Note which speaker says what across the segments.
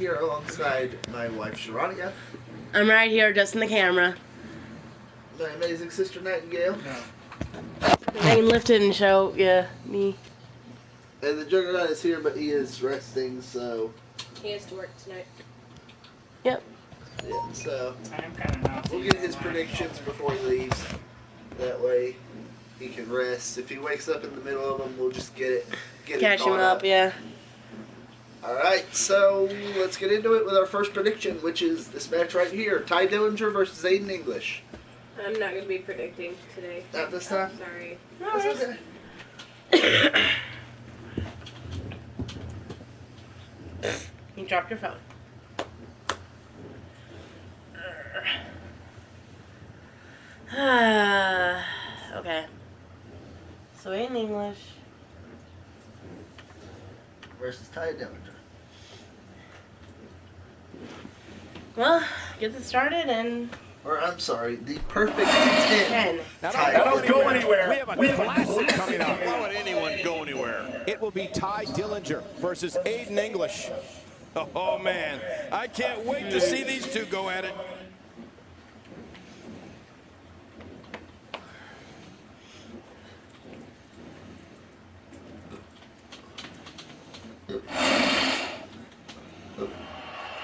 Speaker 1: Here alongside my wife, Sharonia.
Speaker 2: I'm right here, just in the camera.
Speaker 1: My amazing sister, Nightingale.
Speaker 2: I can lift it and show, yeah, me.
Speaker 1: And the Juggernaut is here, but he is resting, so...
Speaker 3: He has to work tonight.
Speaker 2: Yep.
Speaker 1: Yeah, so... we'll get his predictions before he leaves. That way, he can rest. If he wakes up in the middle of them, we'll just
Speaker 2: Catch him up, yeah.
Speaker 1: Alright, so let's get into it with our first prediction, which is this match right here. Ty Dillinger versus Aiden English.
Speaker 3: I'm not going to be predicting today.
Speaker 1: Not this time?
Speaker 3: Sorry.
Speaker 1: No, that's okay.
Speaker 2: You dropped your phone. Okay. So Aiden English
Speaker 1: versus Ty Dillinger.
Speaker 2: Well, get this started and...
Speaker 1: Or, I'm sorry, the perfect 10.
Speaker 4: Don't go anywhere. We have a classic coming up. Why would anyone go anywhere? It will be Ty Dillinger versus Aiden English. Oh, man. I can't wait to see these two go at it.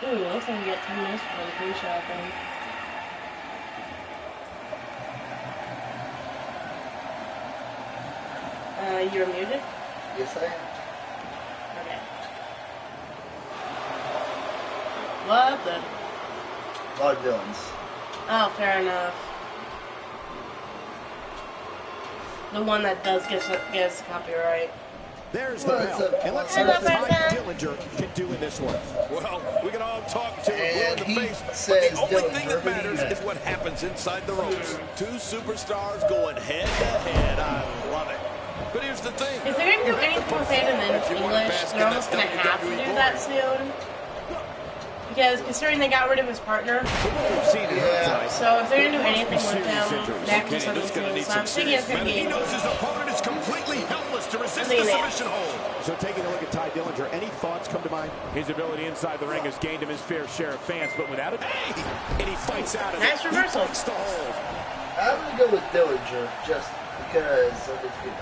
Speaker 2: Ooh, looks like we get 10 minutes for the pre-shot thing. You're muted?
Speaker 1: Yes, I am.
Speaker 2: Okay. What the?
Speaker 1: Lord Dillons.
Speaker 2: Oh, fair enough. The one that does gets copyright.
Speaker 4: There's the bell. And let's see what Ty Dillinger can do in this one. Well, we can all talk to him blue in the face, but the only thing that matters is what happens inside the ropes. Two superstars going head to head. I love it. But here's the thing.
Speaker 2: If they're going to do anything with Aiden in English, they're almost going to have to do that soon. Because considering they got rid of his partner, so if they're going to do anything with him, they have to do something soon. So I'm thinking it's going to be...
Speaker 4: He knows his opponent is completely helpless to resist the submission hold. So taking a look at Ty Dillinger, any thoughts come to mind? His ability inside the ring has gained him his fair share of fans, but without it, and he fights out of it.
Speaker 2: Nice reversal.
Speaker 4: He breaks the hold.
Speaker 1: I'm going to go with Dillinger just because of his gimmick.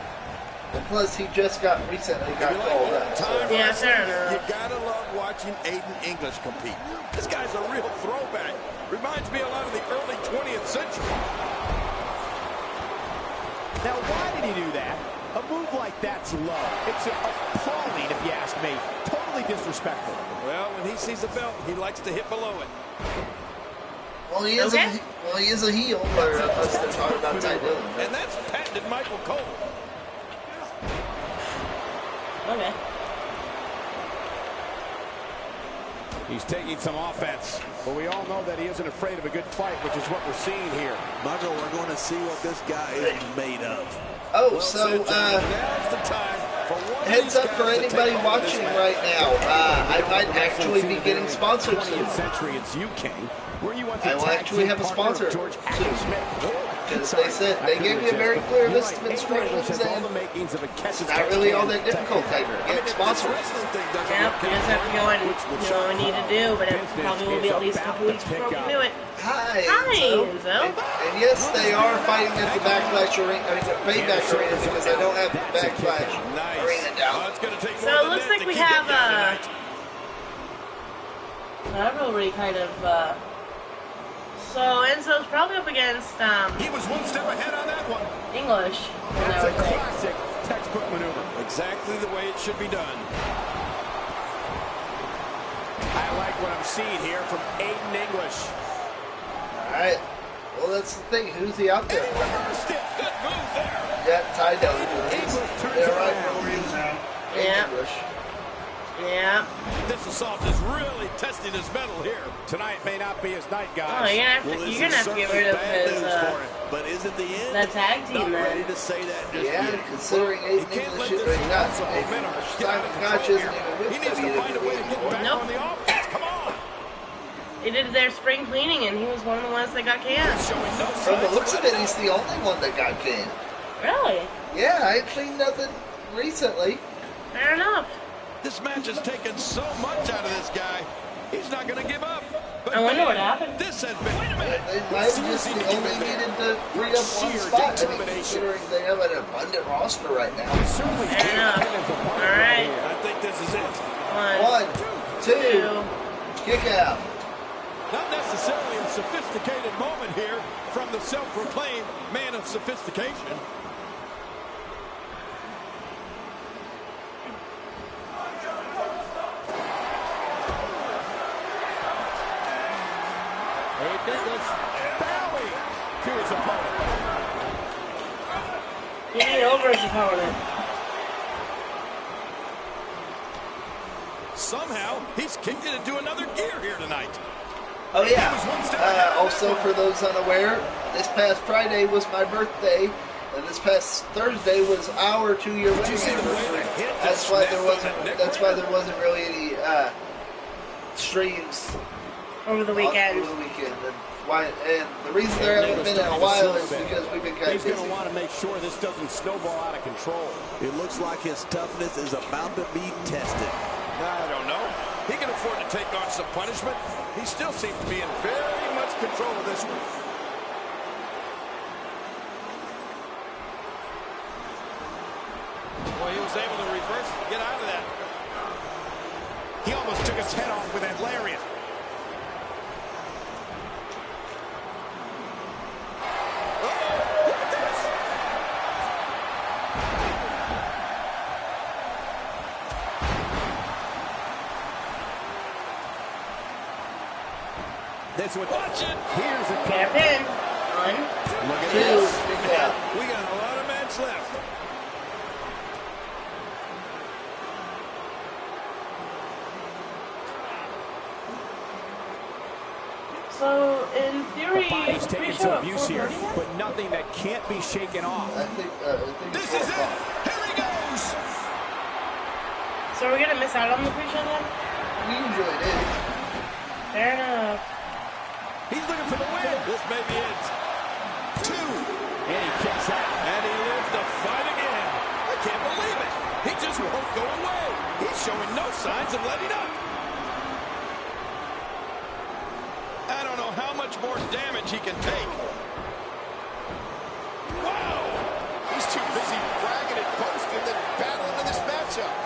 Speaker 1: And plus, he just recently got called up. So.
Speaker 2: Yeah, fair enough.
Speaker 4: You gotta love watching Aiden English compete. This guy's a real throwback. Reminds me a lot of the early 20th century. Now, why did he do that? A move like that's low. It's appalling, if you ask me. Totally disrespectful. Well, when he sees a belt, he likes to hit below it.
Speaker 1: Well, he is a heel, for us to talk about Ty Dillinger.
Speaker 4: And that's patented Michael Cole.
Speaker 2: Okay.
Speaker 4: He's taking some offense, but we all know that he isn't afraid of a good fight, which is what we're seeing here. Michael, we're going to see what this guy is made of.
Speaker 1: Oh,
Speaker 4: well,
Speaker 1: so,
Speaker 4: now's the time for
Speaker 1: heads up for anybody watching right now. I might actually be getting sponsored soon.
Speaker 4: Century, it's UK, where you want to
Speaker 1: I will actually have a sponsor soon. Because they said, they gave me a very clear list of instructions, and it's not really all that difficult to get sponsored.
Speaker 2: Yep, you just have to go and do what we need to do, but it probably will be at least a couple weeks before we can do it.
Speaker 1: Hi,
Speaker 2: Enzo.
Speaker 1: And yes, they are fighting at the Backlash arena, the Payback arena, because I don't have the Backlash arena down.
Speaker 2: So it looks like we have a rivalry kind of. So Enzo's probably up against
Speaker 4: he was one step ahead on that one.
Speaker 2: English.
Speaker 4: That's a classic textbook maneuver. Exactly the way it should be done. I like what I'm seeing here from Aiden English.
Speaker 1: Alright. Well, that's the thing. Who's he out there?
Speaker 4: Good move there.
Speaker 1: Yeah, Ty Dillinger. They're rivalries.
Speaker 2: Yeah.
Speaker 1: English.
Speaker 2: Yeah.
Speaker 4: This assault is really testing his mettle here. Tonight may not be his night, guys.
Speaker 2: Oh, you're gonna have to get rid of his
Speaker 4: but is it the end?
Speaker 2: that tag team then.
Speaker 4: Ready to say that just
Speaker 1: yet. Considering Aiden English is not Simon Gotch isn't even with
Speaker 4: he needs to find a way to get back on the offense. Come on.
Speaker 2: They did their spring cleaning and he was one of the ones that got canned.
Speaker 1: From the looks of it, he's the only one that got canned.
Speaker 2: Really?
Speaker 1: Yeah, I ain't seen nothing recently.
Speaker 2: Fair enough.
Speaker 4: This match has taken so much out of this guy. He's not going to give up. But
Speaker 2: I wonder what happened.
Speaker 4: This has been... Wait a minute.
Speaker 1: They might have just only needed to free up one spot. I mean, considering they have an abundant roster right now.
Speaker 2: Fair enough. All right.
Speaker 4: I think this is it.
Speaker 1: One, two, kick out.
Speaker 4: Not necessarily a sophisticated moment here from the self-proclaimed man of sophistication. Bowie to his opponent.
Speaker 2: Getting over his opponent.
Speaker 4: Somehow, he's kicked it into another gear here tonight.
Speaker 1: Oh yeah. Also, for those unaware, this past Friday was my birthday, and this past Thursday was our 2-year wedding anniversary. That's why there wasn't really any streams
Speaker 2: Over the weekend.
Speaker 1: And the reason there haven't been in a while is because we've been kind of busy.
Speaker 5: He's going to want to make sure this doesn't snowball out of control. It looks like his toughness is about to be tested.
Speaker 4: I don't know. He can afford to take on some punishment. He still seems to be in very much control of this one. Boy, he was able to reverse and get out of that.
Speaker 5: He almost took his head off with that lariat.
Speaker 4: This one. Watch it.
Speaker 5: Here's a
Speaker 2: Tap in. 1,
Speaker 4: Look at
Speaker 2: 2.
Speaker 4: this. We got a lot of match left.
Speaker 2: So, in theory,
Speaker 5: He's taking some abuse here, but nothing that can't be shaken off.
Speaker 1: I think
Speaker 4: This is it. Here he goes.
Speaker 2: So we're gonna miss out on the pre-show then?
Speaker 1: We usually do.
Speaker 2: Fair enough.
Speaker 4: He's looking for the win. This may be it. 2.
Speaker 5: And he kicks out.
Speaker 4: And he lives to fight again. I can't believe it. He just won't go away. He's showing no signs of letting up. I don't know how much more damage he can take. Wow! He's too busy bragging and boasting than battling in this matchup.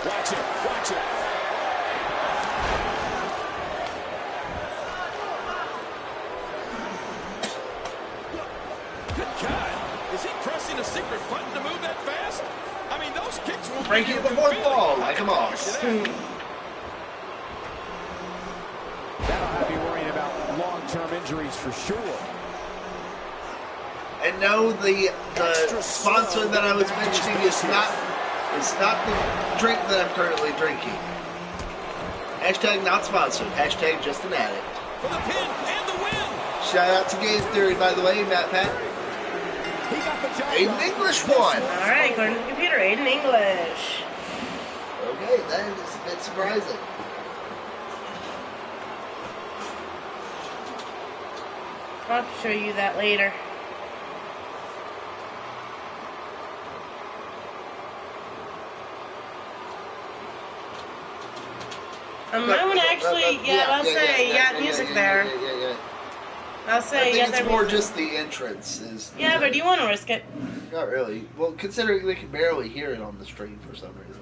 Speaker 4: Watch it, watch it. Good God! Is he pressing a secret button to move that fast? I mean, those kicks will
Speaker 1: Break it before fall, like a moss.
Speaker 5: That'll have you worrying about long-term injuries for sure.
Speaker 1: And no, the sponsor that I was mentioning is not the drink that I'm currently drinking. Hashtag not sponsored. Hashtag just an addict.
Speaker 4: For the pin and the win.
Speaker 1: Shout out to Game Theory, by the way, Matt Pat.
Speaker 5: He got the job.
Speaker 1: Aiden English won.
Speaker 2: All right, according to the computer, Aiden English.
Speaker 1: Okay, that is a bit surprising.
Speaker 2: I'll have to show you that later. I want to actually, I'll say, you got music there. I'll say,
Speaker 1: I think it's more just the entrance is.
Speaker 2: Yeah, but do you want to risk it?
Speaker 1: Not really. Well, considering they can barely hear it on the stream for some reason.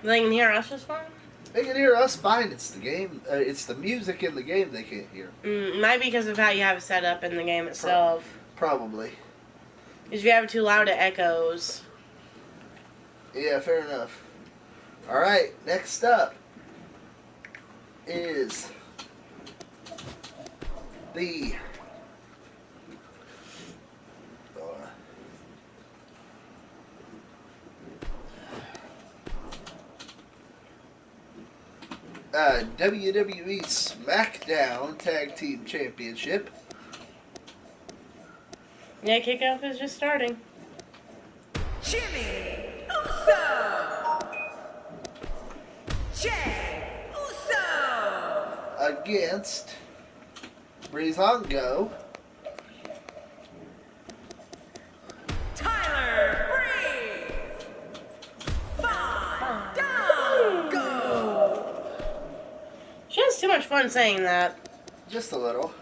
Speaker 2: They can hear us just fine?
Speaker 1: They can hear us fine. It's the game. It's the music in the game they can't hear.
Speaker 2: Might be because of how you have it set up in the game itself.
Speaker 1: Probably.
Speaker 2: If you have it too loud, it echoes.
Speaker 1: Yeah, fair enough. Alright, next up is the WWE SmackDown Tag Team Championship.
Speaker 2: Yeah, kickoff is just starting.
Speaker 6: Jimmy Uso! Jay Uso!
Speaker 1: Against Breezango.
Speaker 6: Tom
Speaker 2: I'm saying that.
Speaker 1: Just a little.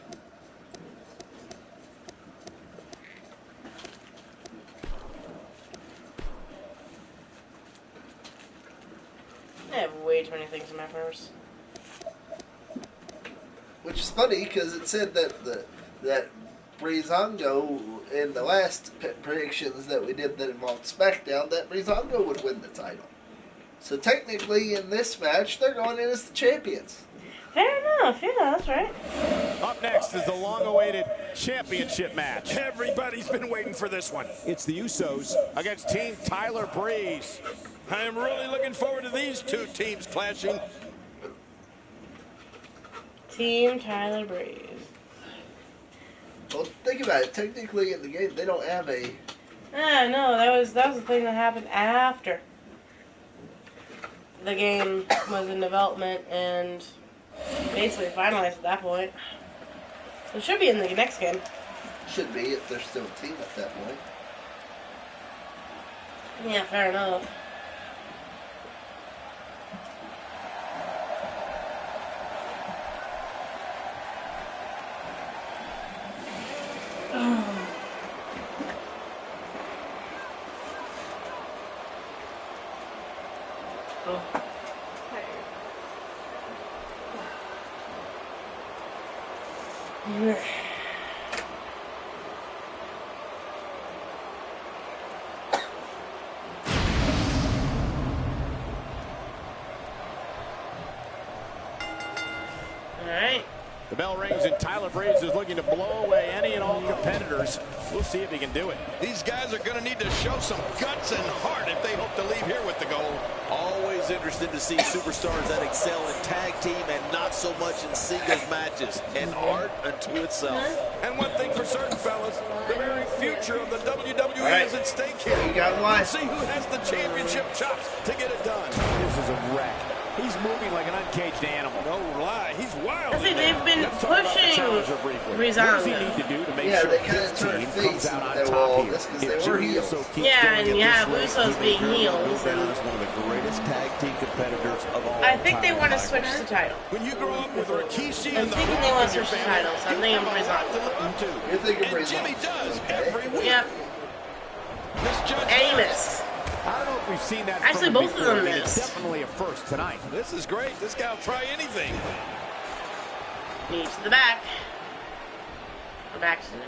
Speaker 2: I have way too many things in my purse.
Speaker 1: Which is funny because it said that Breezango in the last predictions that we did that involved SmackDown, that Breezango would win the title. So technically in this match, they're going in as the champions.
Speaker 2: Fair enough, yeah, that's right.
Speaker 4: Up next is the long-awaited championship match. Everybody's been waiting for this one. It's the Usos against Team Tyler Breeze. I am really looking forward to these two teams clashing.
Speaker 2: Team Tyler Breeze.
Speaker 1: Well, think about it. Technically in the game, they don't have a...
Speaker 2: No, that was the thing that happened after the game was in development and basically finalized at that point. So it should be in the next game.
Speaker 1: Should be if they're still a team at that point.
Speaker 2: Yeah, fair enough. Alright.
Speaker 4: The bell rings and Tyler Breeze is looking to blow away any and all competitors. We'll see if he can do it. These guys are going to need to show some guts and heart if they hope to leave here with the gold.
Speaker 5: Always interested to see superstars that excel in tag team and not so much in singles matches. An art unto itself.
Speaker 4: And one thing for certain, fellas, the very future of the WWE is at stake here.
Speaker 1: You got one.
Speaker 4: Let's see who has the championship chops to get it done. This is a wreck. He's moving like an uncaged animal. No lie, he's wild.
Speaker 2: I think they've been pushing Breezango.
Speaker 1: Yeah, they kind of turned face into all this because they were heels.
Speaker 2: Yeah, and you have Usos being heels. And
Speaker 5: one of the greatest tag team competitors of all
Speaker 2: I think they
Speaker 5: time.
Speaker 2: want to switch the title.
Speaker 4: When you grow up with Rikishi
Speaker 2: I'm
Speaker 4: and the
Speaker 2: thinking they want to switch the titles. I'm thinking Breezango.
Speaker 1: You're thinking
Speaker 4: and
Speaker 1: Breezango.
Speaker 4: Jimmy does every week.
Speaker 2: Yep.
Speaker 4: Misjudged
Speaker 2: And he missed.
Speaker 4: I don't know if we've seen that.
Speaker 2: Actually, both of them
Speaker 4: It's
Speaker 2: missed.
Speaker 4: definitely a first tonight. This is great. This guy will try anything.
Speaker 2: Knees to the back. The back to the...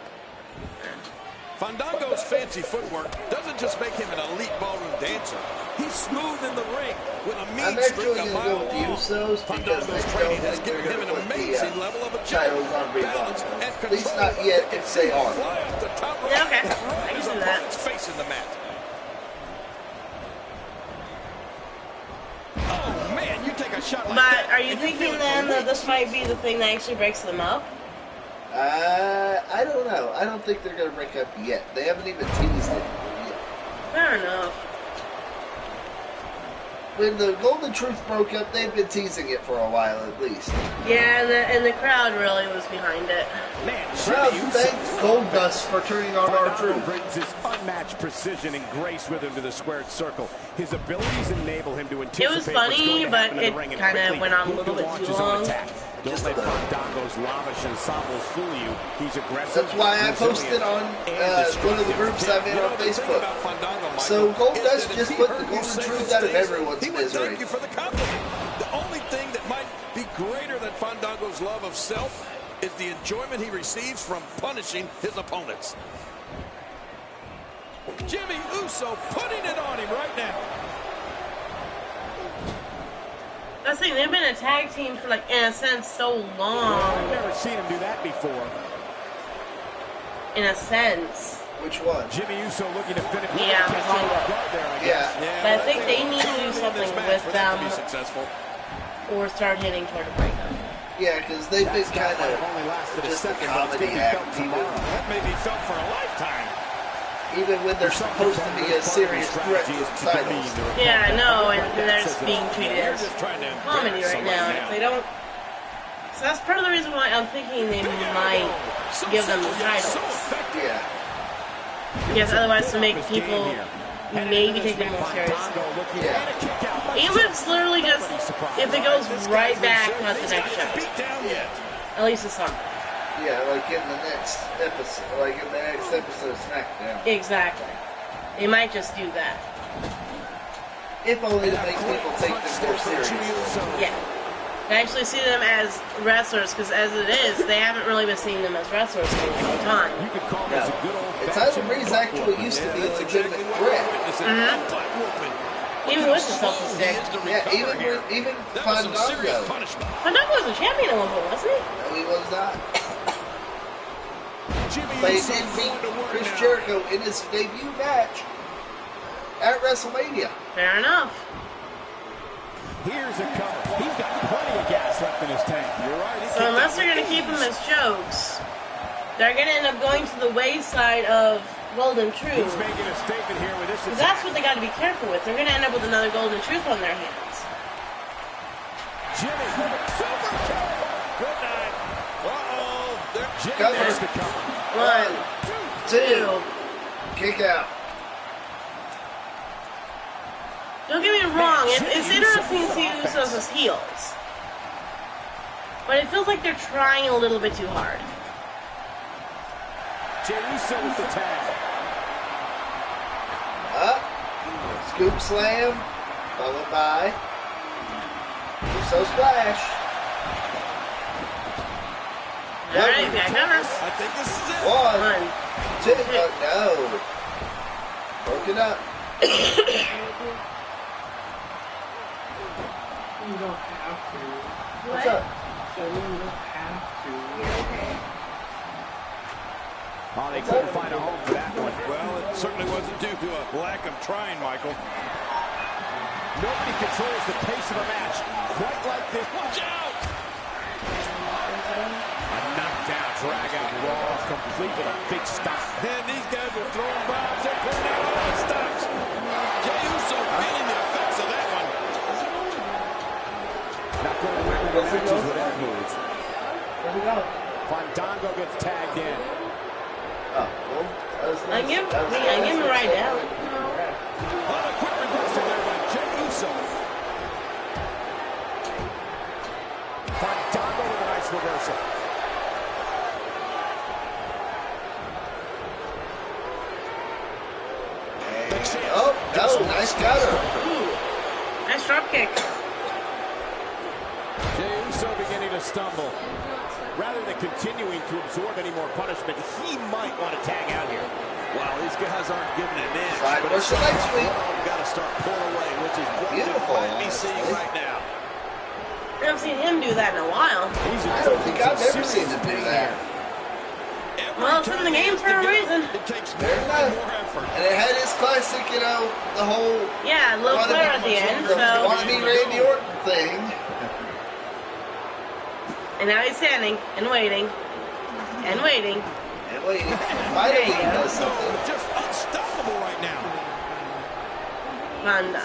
Speaker 4: Fandango's fancy footwork doesn't just make him an elite ballroom dancer. He's smooth in the ring with a mean
Speaker 1: I'm actually
Speaker 4: streak
Speaker 1: going
Speaker 4: a
Speaker 1: to go
Speaker 4: mile
Speaker 1: with the
Speaker 4: long.
Speaker 1: Usos because
Speaker 4: Fandango's
Speaker 1: I
Speaker 4: training
Speaker 1: don't
Speaker 4: has
Speaker 1: think
Speaker 4: given
Speaker 1: they're
Speaker 4: him
Speaker 1: going
Speaker 4: an
Speaker 1: to put
Speaker 4: amazing
Speaker 1: the
Speaker 4: level of
Speaker 1: titles
Speaker 4: agility,
Speaker 1: on
Speaker 4: balance,
Speaker 1: Breezango.
Speaker 4: and
Speaker 1: At least
Speaker 4: control.
Speaker 1: not yet if they are.
Speaker 4: Fly off the top rope
Speaker 2: Yeah, okay.
Speaker 4: and
Speaker 2: I
Speaker 4: right
Speaker 2: can
Speaker 4: his
Speaker 2: see that.
Speaker 4: opponent's face in the mat. Oh man, you take a shot like that.
Speaker 2: But are you
Speaker 4: and feel
Speaker 2: thinking
Speaker 4: it
Speaker 2: then
Speaker 4: for
Speaker 2: that
Speaker 4: weeks.
Speaker 2: this might be the thing that actually breaks them up?
Speaker 1: I don't know. I don't think they're going to break up yet. They haven't even teased it yet.
Speaker 2: Fair enough.
Speaker 1: When the Golden Truth broke up, they've been teasing it for a while at least.
Speaker 2: Yeah, and the crowd really was behind it.
Speaker 4: Man,
Speaker 1: Crowd thanks Goldust for turning on our truth.
Speaker 4: brings his unmatched precision and grace with him to the squared circle. His abilities enable him to anticipate
Speaker 2: It was funny, but it
Speaker 4: kind
Speaker 2: of went on a little bit too long.
Speaker 4: Don't
Speaker 1: Just
Speaker 4: let
Speaker 1: a little.
Speaker 4: Fandango's lavish ensembles fool you. He's aggressive.
Speaker 1: That's why I posted on one of the groups I'm in on Facebook. So Goldust just put the Golden Truth out of everyone's
Speaker 4: He would
Speaker 1: misery.
Speaker 4: thank you for the compliment. The only thing that might be greater than Fandango's love of self is the enjoyment he receives from punishing his opponents. Jimmy Uso putting it on him right now.
Speaker 2: That's the thing, they've been a tag team for, like, in a sense, so long.
Speaker 4: I've never seen him do that before.
Speaker 2: In a sense.
Speaker 1: Which one?
Speaker 4: Jimmy Uso looking to finish.
Speaker 2: Yeah,
Speaker 1: Yeah.
Speaker 2: But I think they need to do something with them
Speaker 4: be successful.
Speaker 2: or start hitting toward a breakup.
Speaker 1: Yeah, because they've been kind of
Speaker 4: only lasted
Speaker 1: just a
Speaker 4: second,
Speaker 1: comedy act,
Speaker 4: That may be felt for a lifetime.
Speaker 1: even when they're supposed to be a serious threat to the titles.
Speaker 2: Yeah, I know, and they're just being treated as comedy right now. If they don't... So that's part of the reason why I'm thinking they might give them the titles.
Speaker 1: Yeah.
Speaker 2: Because otherwise to make people maybe take them more seriously.
Speaker 1: Yeah.
Speaker 2: Even if it's literally just, if it goes right back on the next show. At least this summer.
Speaker 1: Yeah, like in the next episode of SmackDown.
Speaker 2: Exactly. They might just do that.
Speaker 1: If only to make people take them more seriously.
Speaker 2: Yeah. To actually see them as wrestlers, because as it is, they haven't really been seeing them as wrestlers in a long time.
Speaker 1: No. It's Tyler Breeze actually used to be a legitimate threat.
Speaker 2: Even with the self-esteem.
Speaker 1: Yeah, even Fandango.
Speaker 2: Fandango was a champion at one point, wasn't he?
Speaker 1: No, he was not. But he did beat Chris Jericho in his debut match at WrestleMania.
Speaker 2: Fair enough.
Speaker 4: Here's a cover. He's got plenty of gas left in his tank. You're right.
Speaker 2: So unless they're going to keep him as jokes, they're going to end up going to the wayside of Golden Truth.
Speaker 4: He's making a statement here with this attack.
Speaker 2: That's what they got to be careful with. They're going to end up with another Golden Truth on their hands.
Speaker 4: Jimmy, super kick. Good night. Jimmy
Speaker 1: Cover.
Speaker 4: makes the cover.
Speaker 2: 1, 2.
Speaker 1: Kick out.
Speaker 2: Don't get me wrong, it's interesting to see Usos as heels. But it feels like they're trying a little bit too hard.
Speaker 4: Jey Uso with the tag.
Speaker 1: Up. Scoop slam. Followed by Uso splash.
Speaker 2: Alright, back cover.
Speaker 5: I think this is it.
Speaker 1: 1, 2. Oh, no. Broke it up.
Speaker 7: You don't have to.
Speaker 1: What's up?
Speaker 7: So you don't have to.
Speaker 3: You're okay.
Speaker 4: Oh, they couldn't find a home for that one.
Speaker 8: Well, it certainly wasn't due to a lack of trying, Michael.
Speaker 4: Nobody controls the pace of a match quite like this. Watch out! A knockdown, drag out Raw, complete with a big stop.
Speaker 8: And these guys are throwing bombs. They're putting out all the stops. Jey Uso feeling the effects of that one.
Speaker 4: Not going to win the matches with that move.
Speaker 1: Where'd we go?
Speaker 4: Fandango gets tagged in.
Speaker 1: Oh, well, that was
Speaker 2: I
Speaker 1: nice.
Speaker 2: give him a ride down.
Speaker 4: On a quick reversal there by Jey Uso. Fandango with a nice reversal.
Speaker 1: Oh, no, nice counter.
Speaker 2: Nice drop kick.
Speaker 4: Jey Uso beginning to stumble. Rather than continuing to absorb any more punishment, he might want to tag out here.
Speaker 5: Wow, these guys aren't giving an inch.
Speaker 1: Side
Speaker 5: But
Speaker 1: push the next week.
Speaker 5: got to start pulling away, which is what
Speaker 1: Beautiful,
Speaker 5: we might be seeing
Speaker 1: honestly.
Speaker 5: right now.
Speaker 2: I haven't seen him do that in a while.
Speaker 1: I don't think I've ever seen him do that.
Speaker 2: Well, it's in the game for a reason.
Speaker 8: It takes
Speaker 1: Fair
Speaker 8: more
Speaker 1: enough.
Speaker 8: and more effort.
Speaker 1: And it had his classic, the whole
Speaker 2: Yeah, a little flare at the end, so.
Speaker 1: wanna be Randy Orton thing.
Speaker 2: And now he's standing and waiting. And waiting.
Speaker 1: And wait, finally he does something.
Speaker 8: Just unstoppable right now.
Speaker 2: Manda.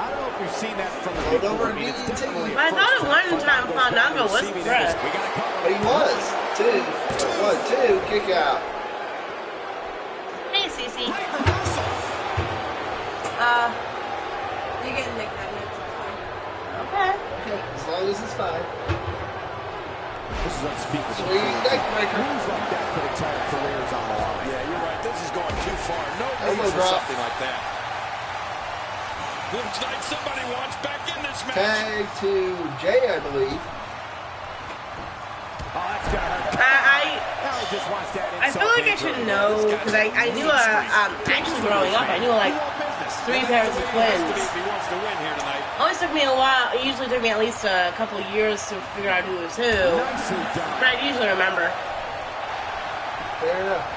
Speaker 4: I don't know if we've seen that from the
Speaker 1: Hold over
Speaker 4: before. I mean, it's
Speaker 1: DDT.
Speaker 4: definitely a
Speaker 2: I thought at
Speaker 4: first
Speaker 2: one time Fandango was
Speaker 4: receiving
Speaker 2: Fred.
Speaker 4: this. We got a cover.
Speaker 1: But he was. 1, 2, kick out.
Speaker 2: Hey, Cece.
Speaker 3: You can make that move.
Speaker 2: Okay.
Speaker 1: Okay, as long as it's fine.
Speaker 4: This is unspeakable.
Speaker 1: Swinging neck breaker.
Speaker 4: Moves like that put entire careers on the line.
Speaker 8: Yeah, you're right. This is going too far. No
Speaker 1: Elbow
Speaker 8: need for
Speaker 1: drop.
Speaker 8: something like that. Looks like somebody wants back in this match.
Speaker 1: Tag to Jay, I believe.
Speaker 4: Oh, that's got hurt. Now he just wants that
Speaker 2: I feel like I should know, because I knew, actually growing up, I knew like 3 pairs of twins.
Speaker 8: If he wants to win here tonight.
Speaker 2: Always took me a while, it usually took me at least a couple of years to figure out who was who.
Speaker 4: Nicely done.
Speaker 2: But I usually remember.
Speaker 1: Fair enough.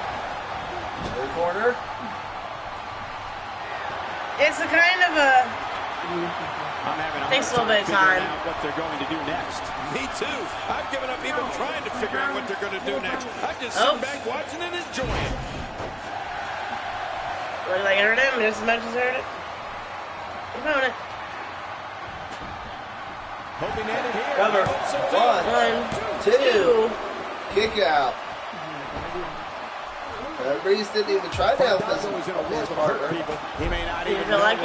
Speaker 1: Third corner.
Speaker 2: It's a kind of a...
Speaker 4: I'm having a
Speaker 2: Takes
Speaker 4: hard
Speaker 2: a little bit of
Speaker 4: figuring
Speaker 2: time.
Speaker 4: out what they're going to do next.
Speaker 8: Me too. I've given up even trying to figure out what they're going to do next. I just
Speaker 2: Oh.
Speaker 8: sit back watching and enjoying it.
Speaker 2: What, did I hurt him just as much as hurt it? Opponent.
Speaker 4: Hoping to end it here.
Speaker 1: Cover. 1, 2.
Speaker 2: 1, 2.
Speaker 1: Kick out. Breeze didn't even try to help his
Speaker 4: Fandango was in a world of hurt
Speaker 1: partner.
Speaker 4: people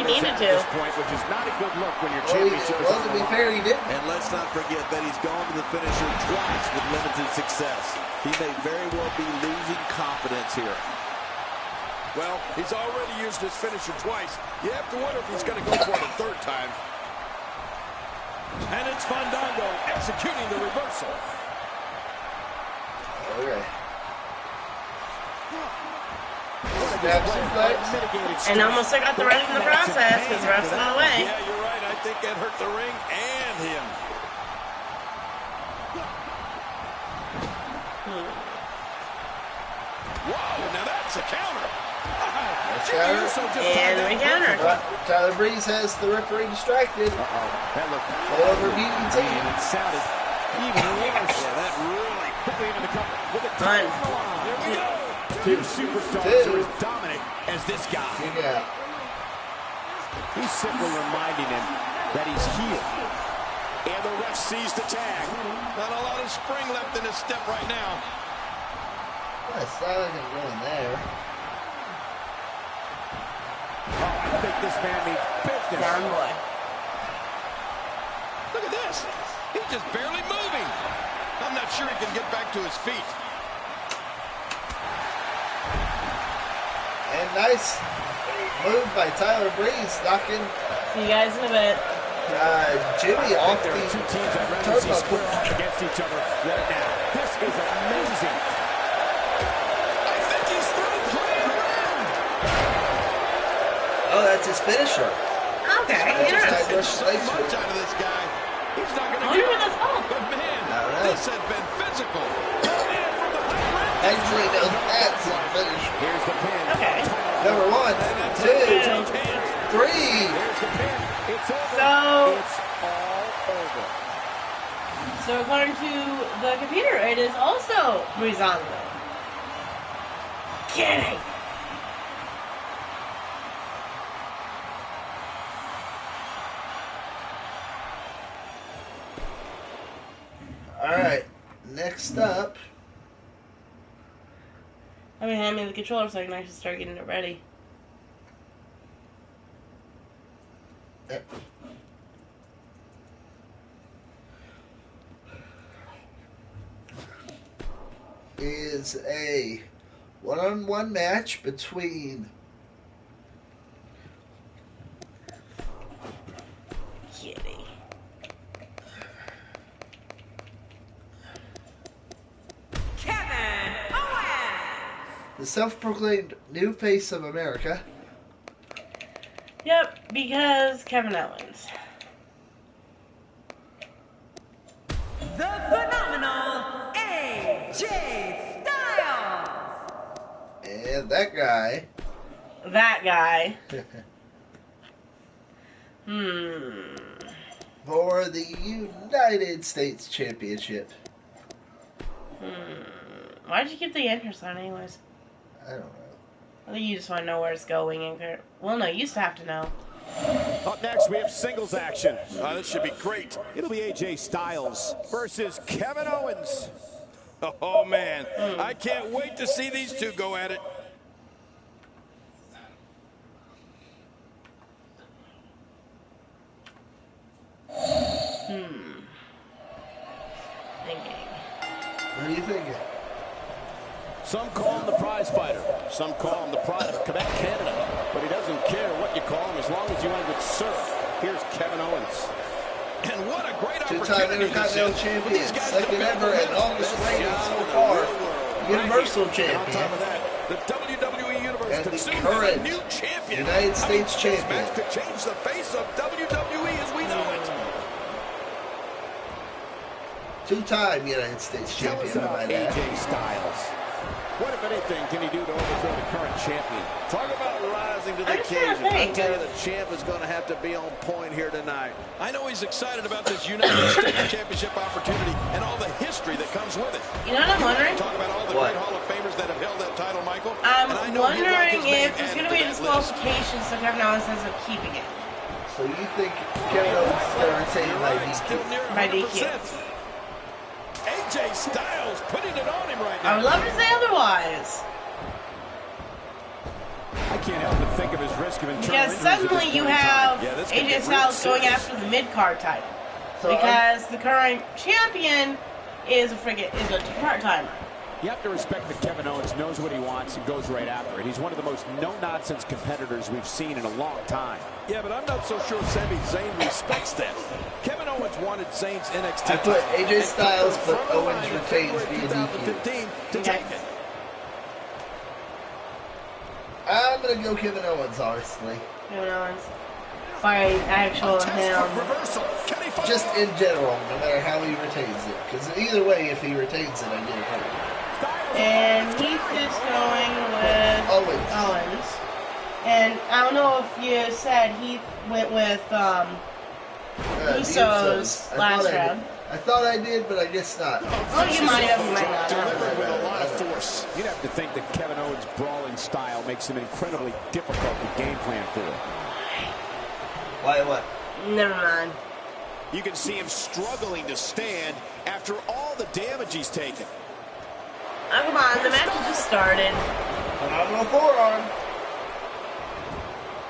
Speaker 2: needed to.
Speaker 4: This point, which is not a good look when your
Speaker 1: Well,
Speaker 4: championship is on
Speaker 1: to
Speaker 4: the
Speaker 1: be
Speaker 4: line.
Speaker 1: fair, he didn't.
Speaker 5: And let's not forget that he's gone to the finisher twice with limited success. He may very well be losing confidence here.
Speaker 8: Well, he's already used his finisher twice. You have to wonder if he's going to go for it a third time. And it's Fandango executing the reversal.
Speaker 1: Okay.
Speaker 2: And almost took out the rest in the process because the rest of the way.
Speaker 8: Yeah, you're right. I think that hurt the ring and him. Whoa, now that's a counter.
Speaker 2: And we counter.
Speaker 1: Tyler Breeze has the referee distracted.
Speaker 4: That looked
Speaker 1: over BET.
Speaker 4: It sounded even worse.
Speaker 8: Yeah, that really
Speaker 4: Quickly into the cover with a
Speaker 2: One.
Speaker 8: Here we go.
Speaker 4: Two superstars are as dominant as this guy.
Speaker 1: Yeah.
Speaker 4: He's simply reminding him that he's here.
Speaker 8: And the ref sees the tag. Not a lot of spring left in his step right now.
Speaker 1: It's not like I'm going there.
Speaker 4: Oh, I think this man needs business.
Speaker 2: Darn boy.
Speaker 8: Look at this. He's just barely moving. I'm not sure he can get back to his feet.
Speaker 1: And nice move by Tyler Breeze, knocking
Speaker 2: See you guys in a bit.
Speaker 1: Jimmy off
Speaker 4: There
Speaker 1: the
Speaker 4: are two teams I'd rather see square off against each other right now. This is amazing.
Speaker 8: I think he's through playing around.
Speaker 1: Oh, that's his finisher.
Speaker 2: Okay,
Speaker 1: Just
Speaker 2: interesting.
Speaker 1: had
Speaker 8: Much out of this guy. He's not going
Speaker 2: I
Speaker 8: to
Speaker 2: wonder
Speaker 8: give
Speaker 2: where
Speaker 8: up.
Speaker 2: that's from.
Speaker 8: But man,
Speaker 1: know.
Speaker 8: this has been physical. And from the high
Speaker 1: Actually, no, that's his finisher.
Speaker 4: Here's the pin.
Speaker 2: Okay.
Speaker 1: Number 1, 2, 3.
Speaker 4: There's the pin. It's over.
Speaker 2: So,
Speaker 4: It's all over.
Speaker 2: so according to the computer, it is also Breezango. Kidding.
Speaker 1: Alright, next up.
Speaker 2: I mean, hand me the controller so I can actually start getting it ready.
Speaker 1: Is a one-on-one match between
Speaker 2: Kitty.
Speaker 6: Kevin Owens.
Speaker 1: the self-proclaimed new face of America.
Speaker 2: Yep, because Kevin Owens.
Speaker 6: The phenomenal AJ Styles.
Speaker 1: And that guy.
Speaker 2: That guy.
Speaker 1: For the United States Championship.
Speaker 2: Why'd you keep the entrance on anyways?
Speaker 1: I don't know.
Speaker 2: I think you just want to know where it's going. And well, no, you used to have to know.
Speaker 4: Up next, we have singles action.
Speaker 8: this should be great.
Speaker 4: It'll be AJ Styles versus Kevin Owens.
Speaker 8: Oh, man. I can't wait to see these two go at it.
Speaker 2: Thinking.
Speaker 1: What are you thinking?
Speaker 4: Some call him the prize fighter. Some call him the pride of Quebec, Canada. But he doesn't care what you call him as long as you end with Sir. Here's Kevin Owens.
Speaker 8: And what a great
Speaker 1: Two-time
Speaker 8: opportunity
Speaker 1: Intercontinental
Speaker 8: this is.
Speaker 1: Champion,
Speaker 8: These guys
Speaker 1: second
Speaker 8: have been
Speaker 1: ever and longest reigning so far. Universal
Speaker 8: And on top
Speaker 1: Champion.
Speaker 8: of that, the WWE Universe
Speaker 1: And
Speaker 8: could
Speaker 1: the
Speaker 8: soon have
Speaker 1: current
Speaker 8: a new champion.
Speaker 1: United States
Speaker 8: This
Speaker 1: champion.
Speaker 8: match could change the face of WWE as we know it.
Speaker 1: Two-time United States
Speaker 4: Tell us
Speaker 1: Champion, I
Speaker 4: about
Speaker 1: might add.
Speaker 4: AJ Styles. What, if anything, can he do to overthrow the current champion?
Speaker 5: Talk about rising to the
Speaker 2: I'm just trying to
Speaker 5: occasion. I
Speaker 2: think.
Speaker 5: tell you, the champ is going to have to be on point here tonight.
Speaker 8: I know he's excited about this United States Championship opportunity and all the history that comes with it.
Speaker 2: You know what I'm wondering?
Speaker 8: Talk about all the
Speaker 1: What?
Speaker 8: great Hall of Famers that have held that title, Michael.
Speaker 2: I'm
Speaker 8: And I know he'd like
Speaker 2: wondering
Speaker 8: his name
Speaker 2: if there's
Speaker 8: added
Speaker 2: going to be a
Speaker 8: that list.
Speaker 2: disqualification so Kevin Owens ends up keeping it.
Speaker 1: So you think Kevin Owens is going to retain
Speaker 8: You're
Speaker 1: by
Speaker 8: right, still
Speaker 1: DQ?
Speaker 8: near
Speaker 2: By
Speaker 8: 100%. AJ Styles putting it on him right
Speaker 2: I
Speaker 8: now.
Speaker 2: would love to say otherwise.
Speaker 4: I can't help but think of his risk of internal
Speaker 2: Because suddenly you have AJ Styles going after the mid-card title.
Speaker 1: So
Speaker 2: because the current champion is a part-timer.
Speaker 4: You have to respect that Kevin Owens knows what he wants and goes right after it. He's one of the most no-nonsense competitors we've seen in a long time.
Speaker 8: Yeah, but I'm not so sure Sami Zayn respects that. Kevin Owens wanted Zayn's NXT.
Speaker 1: I put AJ Styles, but Owens retains via
Speaker 8: 2015 to take it.
Speaker 1: I'm gonna go Kevin Owens, honestly.
Speaker 2: Kevin Owens. By actual him.
Speaker 1: Just in general, no matter how he retains it. Because either way, if he retains it, I get it hurt.
Speaker 2: And Heath is going with Owens. And I don't know if you said Heath went with Usos last round.
Speaker 1: I thought I did, but I guess not.
Speaker 2: Oh, you might have, you might not.
Speaker 4: Delivered with a lot of force. You'd have to think that Kevin Owens' brawling style makes him incredibly difficult to game plan for.
Speaker 1: Why what?
Speaker 2: Never mind.
Speaker 8: You can see him struggling to stand after all the damage he's taken.
Speaker 2: Oh, come on, the match just started.
Speaker 1: Phenomenal forearm.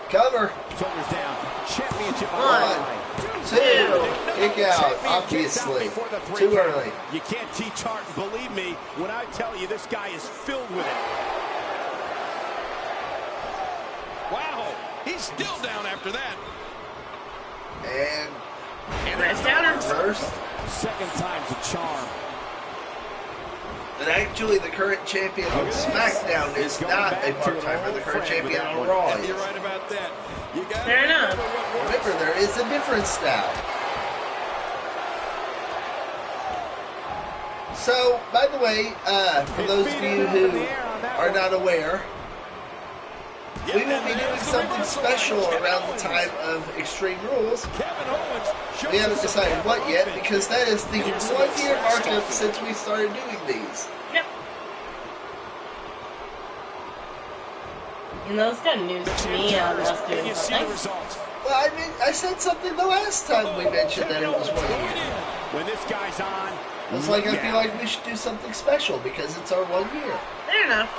Speaker 1: Cover.
Speaker 4: Shoulders down. Championship
Speaker 2: on
Speaker 4: the
Speaker 2: line.
Speaker 1: 2. Kick out, obviously. Too early.
Speaker 8: You can't teach heart, and believe me when I tell you this guy is filled with it. Wow, he's still down after that.
Speaker 1: And
Speaker 2: Nice downer.
Speaker 1: first.
Speaker 4: Second time's a charm.
Speaker 1: And actually, the current champion on SmackDown is not a part-timer. The current champion on Raw is.
Speaker 8: You're right about that. You got
Speaker 2: Fair enough.
Speaker 1: Remember, there is a difference now. So, by the way, for those of you who are not aware, we will be doing something special around the time of Extreme Rules. We haven't decided what yet, because that is the 1-year markup since we started doing these.
Speaker 2: Yep. You know, it's kind of news to me on us doing something.
Speaker 1: Well, I mean, I said something the last time we mentioned that it was 1 year.
Speaker 4: When this guy's on,
Speaker 1: It's like I feel like we should do something special because it's our 1 year.
Speaker 2: Fair enough.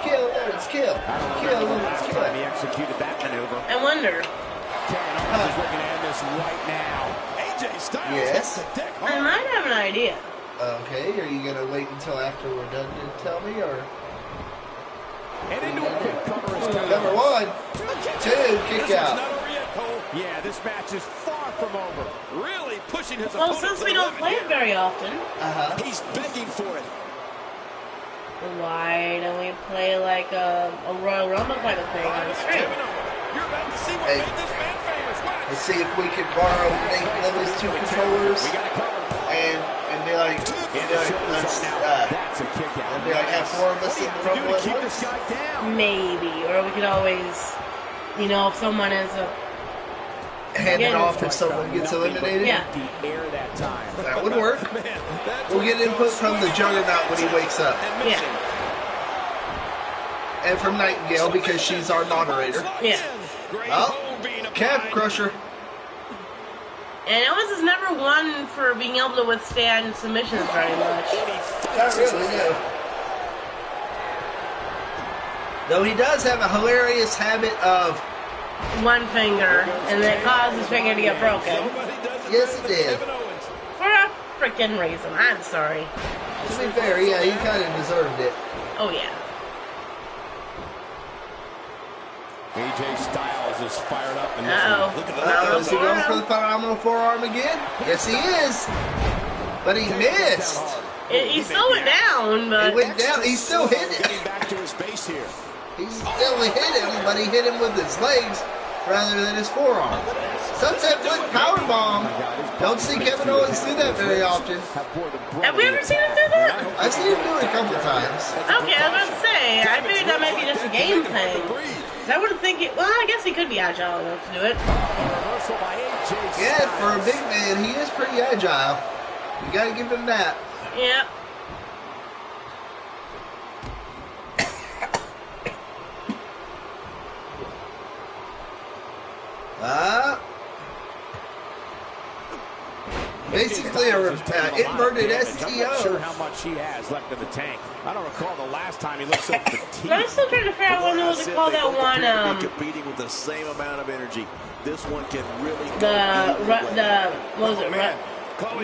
Speaker 1: Kill, Owens, kill. Kill, Owens, kill.
Speaker 4: he executed that maneuver.
Speaker 2: I wonder.
Speaker 4: Kevin Owens is looking to end this right now.
Speaker 8: AJ Styles
Speaker 1: Yes.
Speaker 8: hits the deck
Speaker 2: I
Speaker 8: hard.
Speaker 2: might have an idea.
Speaker 1: Okay, are you going to wait until after we're done to tell me, or?
Speaker 4: And into a quick cover is coming.
Speaker 1: Number 1, 2, kick
Speaker 8: This
Speaker 1: out.
Speaker 8: one's not over yet, Cole.
Speaker 4: Yeah, this match is far from over.
Speaker 8: Really pushing his
Speaker 2: Well,
Speaker 8: opponent
Speaker 2: since
Speaker 8: to
Speaker 2: we
Speaker 8: the
Speaker 2: don't
Speaker 8: limit
Speaker 2: play it
Speaker 8: here.
Speaker 2: very often,
Speaker 8: He's begging for it.
Speaker 2: why don't we play like a Royal Rumble type of thing on the stream?
Speaker 8: Kevin Owens, you're about to see what
Speaker 1: Hey.
Speaker 8: made this man famous. Watch.
Speaker 1: Let's see if we can borrow Nate Little's 2 controllers
Speaker 4: We got it covered.
Speaker 1: and be like, let's,
Speaker 4: That's a kick out.
Speaker 1: and be like, have 4 of us in the
Speaker 4: To do
Speaker 1: Rumble
Speaker 4: to
Speaker 1: at
Speaker 4: keep this
Speaker 1: once.
Speaker 4: guy down.
Speaker 2: Maybe, or we could always, you know, if someone is a
Speaker 1: Hand it
Speaker 2: Again,
Speaker 1: off if someone gets eliminated.
Speaker 2: Yeah.
Speaker 4: The air that time.
Speaker 1: That would work.
Speaker 8: Man, that's
Speaker 1: We'll get input from the Juggernaut when he wakes up.
Speaker 8: and
Speaker 2: Yeah.
Speaker 8: missing.
Speaker 1: And from Nightingale because she's our moderator.
Speaker 2: Yeah.
Speaker 8: Great
Speaker 1: Oh,
Speaker 8: hold being
Speaker 1: Calf
Speaker 8: applied.
Speaker 1: Crusher.
Speaker 2: And Owens has never won for being able to withstand submissions very much.
Speaker 1: Not really, no. Though he does have a hilarious habit of,
Speaker 2: One finger, and it caused his finger to get broken.
Speaker 8: Nobody does it
Speaker 1: Yes,
Speaker 8: better
Speaker 1: it did.
Speaker 8: than Kevin Owens.
Speaker 2: For a freaking reason. I'm sorry.
Speaker 1: to be fair, yeah, he kind of deserved it.
Speaker 2: Oh, yeah.
Speaker 4: AJ Styles is fired up in this
Speaker 2: Uh-oh.
Speaker 4: one.
Speaker 8: Look at that.
Speaker 1: Is he going for the phenomenal forearm again? Yes, he is. But he missed.
Speaker 2: He still went down,
Speaker 1: He
Speaker 2: but
Speaker 1: went down. He still hit it.
Speaker 4: Getting back to his base here.
Speaker 1: He still hit him, but he hit him with his legs rather than his forearm. Sunset Flip powerbomb. Don't see Kevin Owens do that very often.
Speaker 2: have we ever seen him do that?
Speaker 1: I've seen him do it a couple times.
Speaker 2: Okay, I was about to say, I figured that might be just a game thing. 'Cause I wouldn't think it, well, I guess he could be agile enough to do it.
Speaker 4: Reversal by AJ
Speaker 1: Yeah,
Speaker 4: Styles.
Speaker 1: for a big man, he is pretty agile. You gotta give him that.
Speaker 2: Yep.
Speaker 1: Basically a inverted STO.
Speaker 4: I'm not sure how much he has left in the tank. I don't recall the last time he looked so fatigued.
Speaker 2: I'm still trying to figure out what to call that one.
Speaker 5: Competing with the same amount of energy. This one can really
Speaker 2: what was it?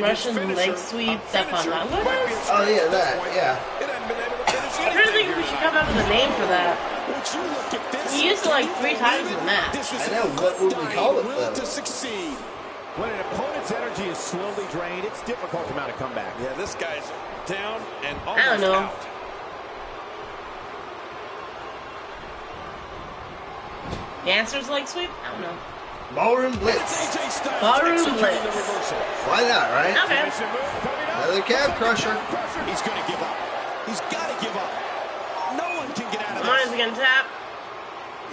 Speaker 2: Russian leg sweep stuff on that. What is?
Speaker 1: Oh yeah, that. Yeah.
Speaker 2: I'm trying to think if we should come up with a name for that. He used it like 3 times in the match.
Speaker 1: I know. What would we call it though?
Speaker 4: To succeed. When an opponent's energy is slowly drained, it's difficult to mount a comeback.
Speaker 8: Yeah, this guy's down and almost
Speaker 2: I don't know.
Speaker 8: out.
Speaker 2: The answer's leg sweep? I don't know.
Speaker 1: Ballroom Blitz.
Speaker 2: Ballroom Blitz.
Speaker 1: Why not, right?
Speaker 2: Okay.
Speaker 1: Another calf crusher.
Speaker 4: He's going to give up. He's got to give up. No one can get out of
Speaker 2: Come on, is he going to tap?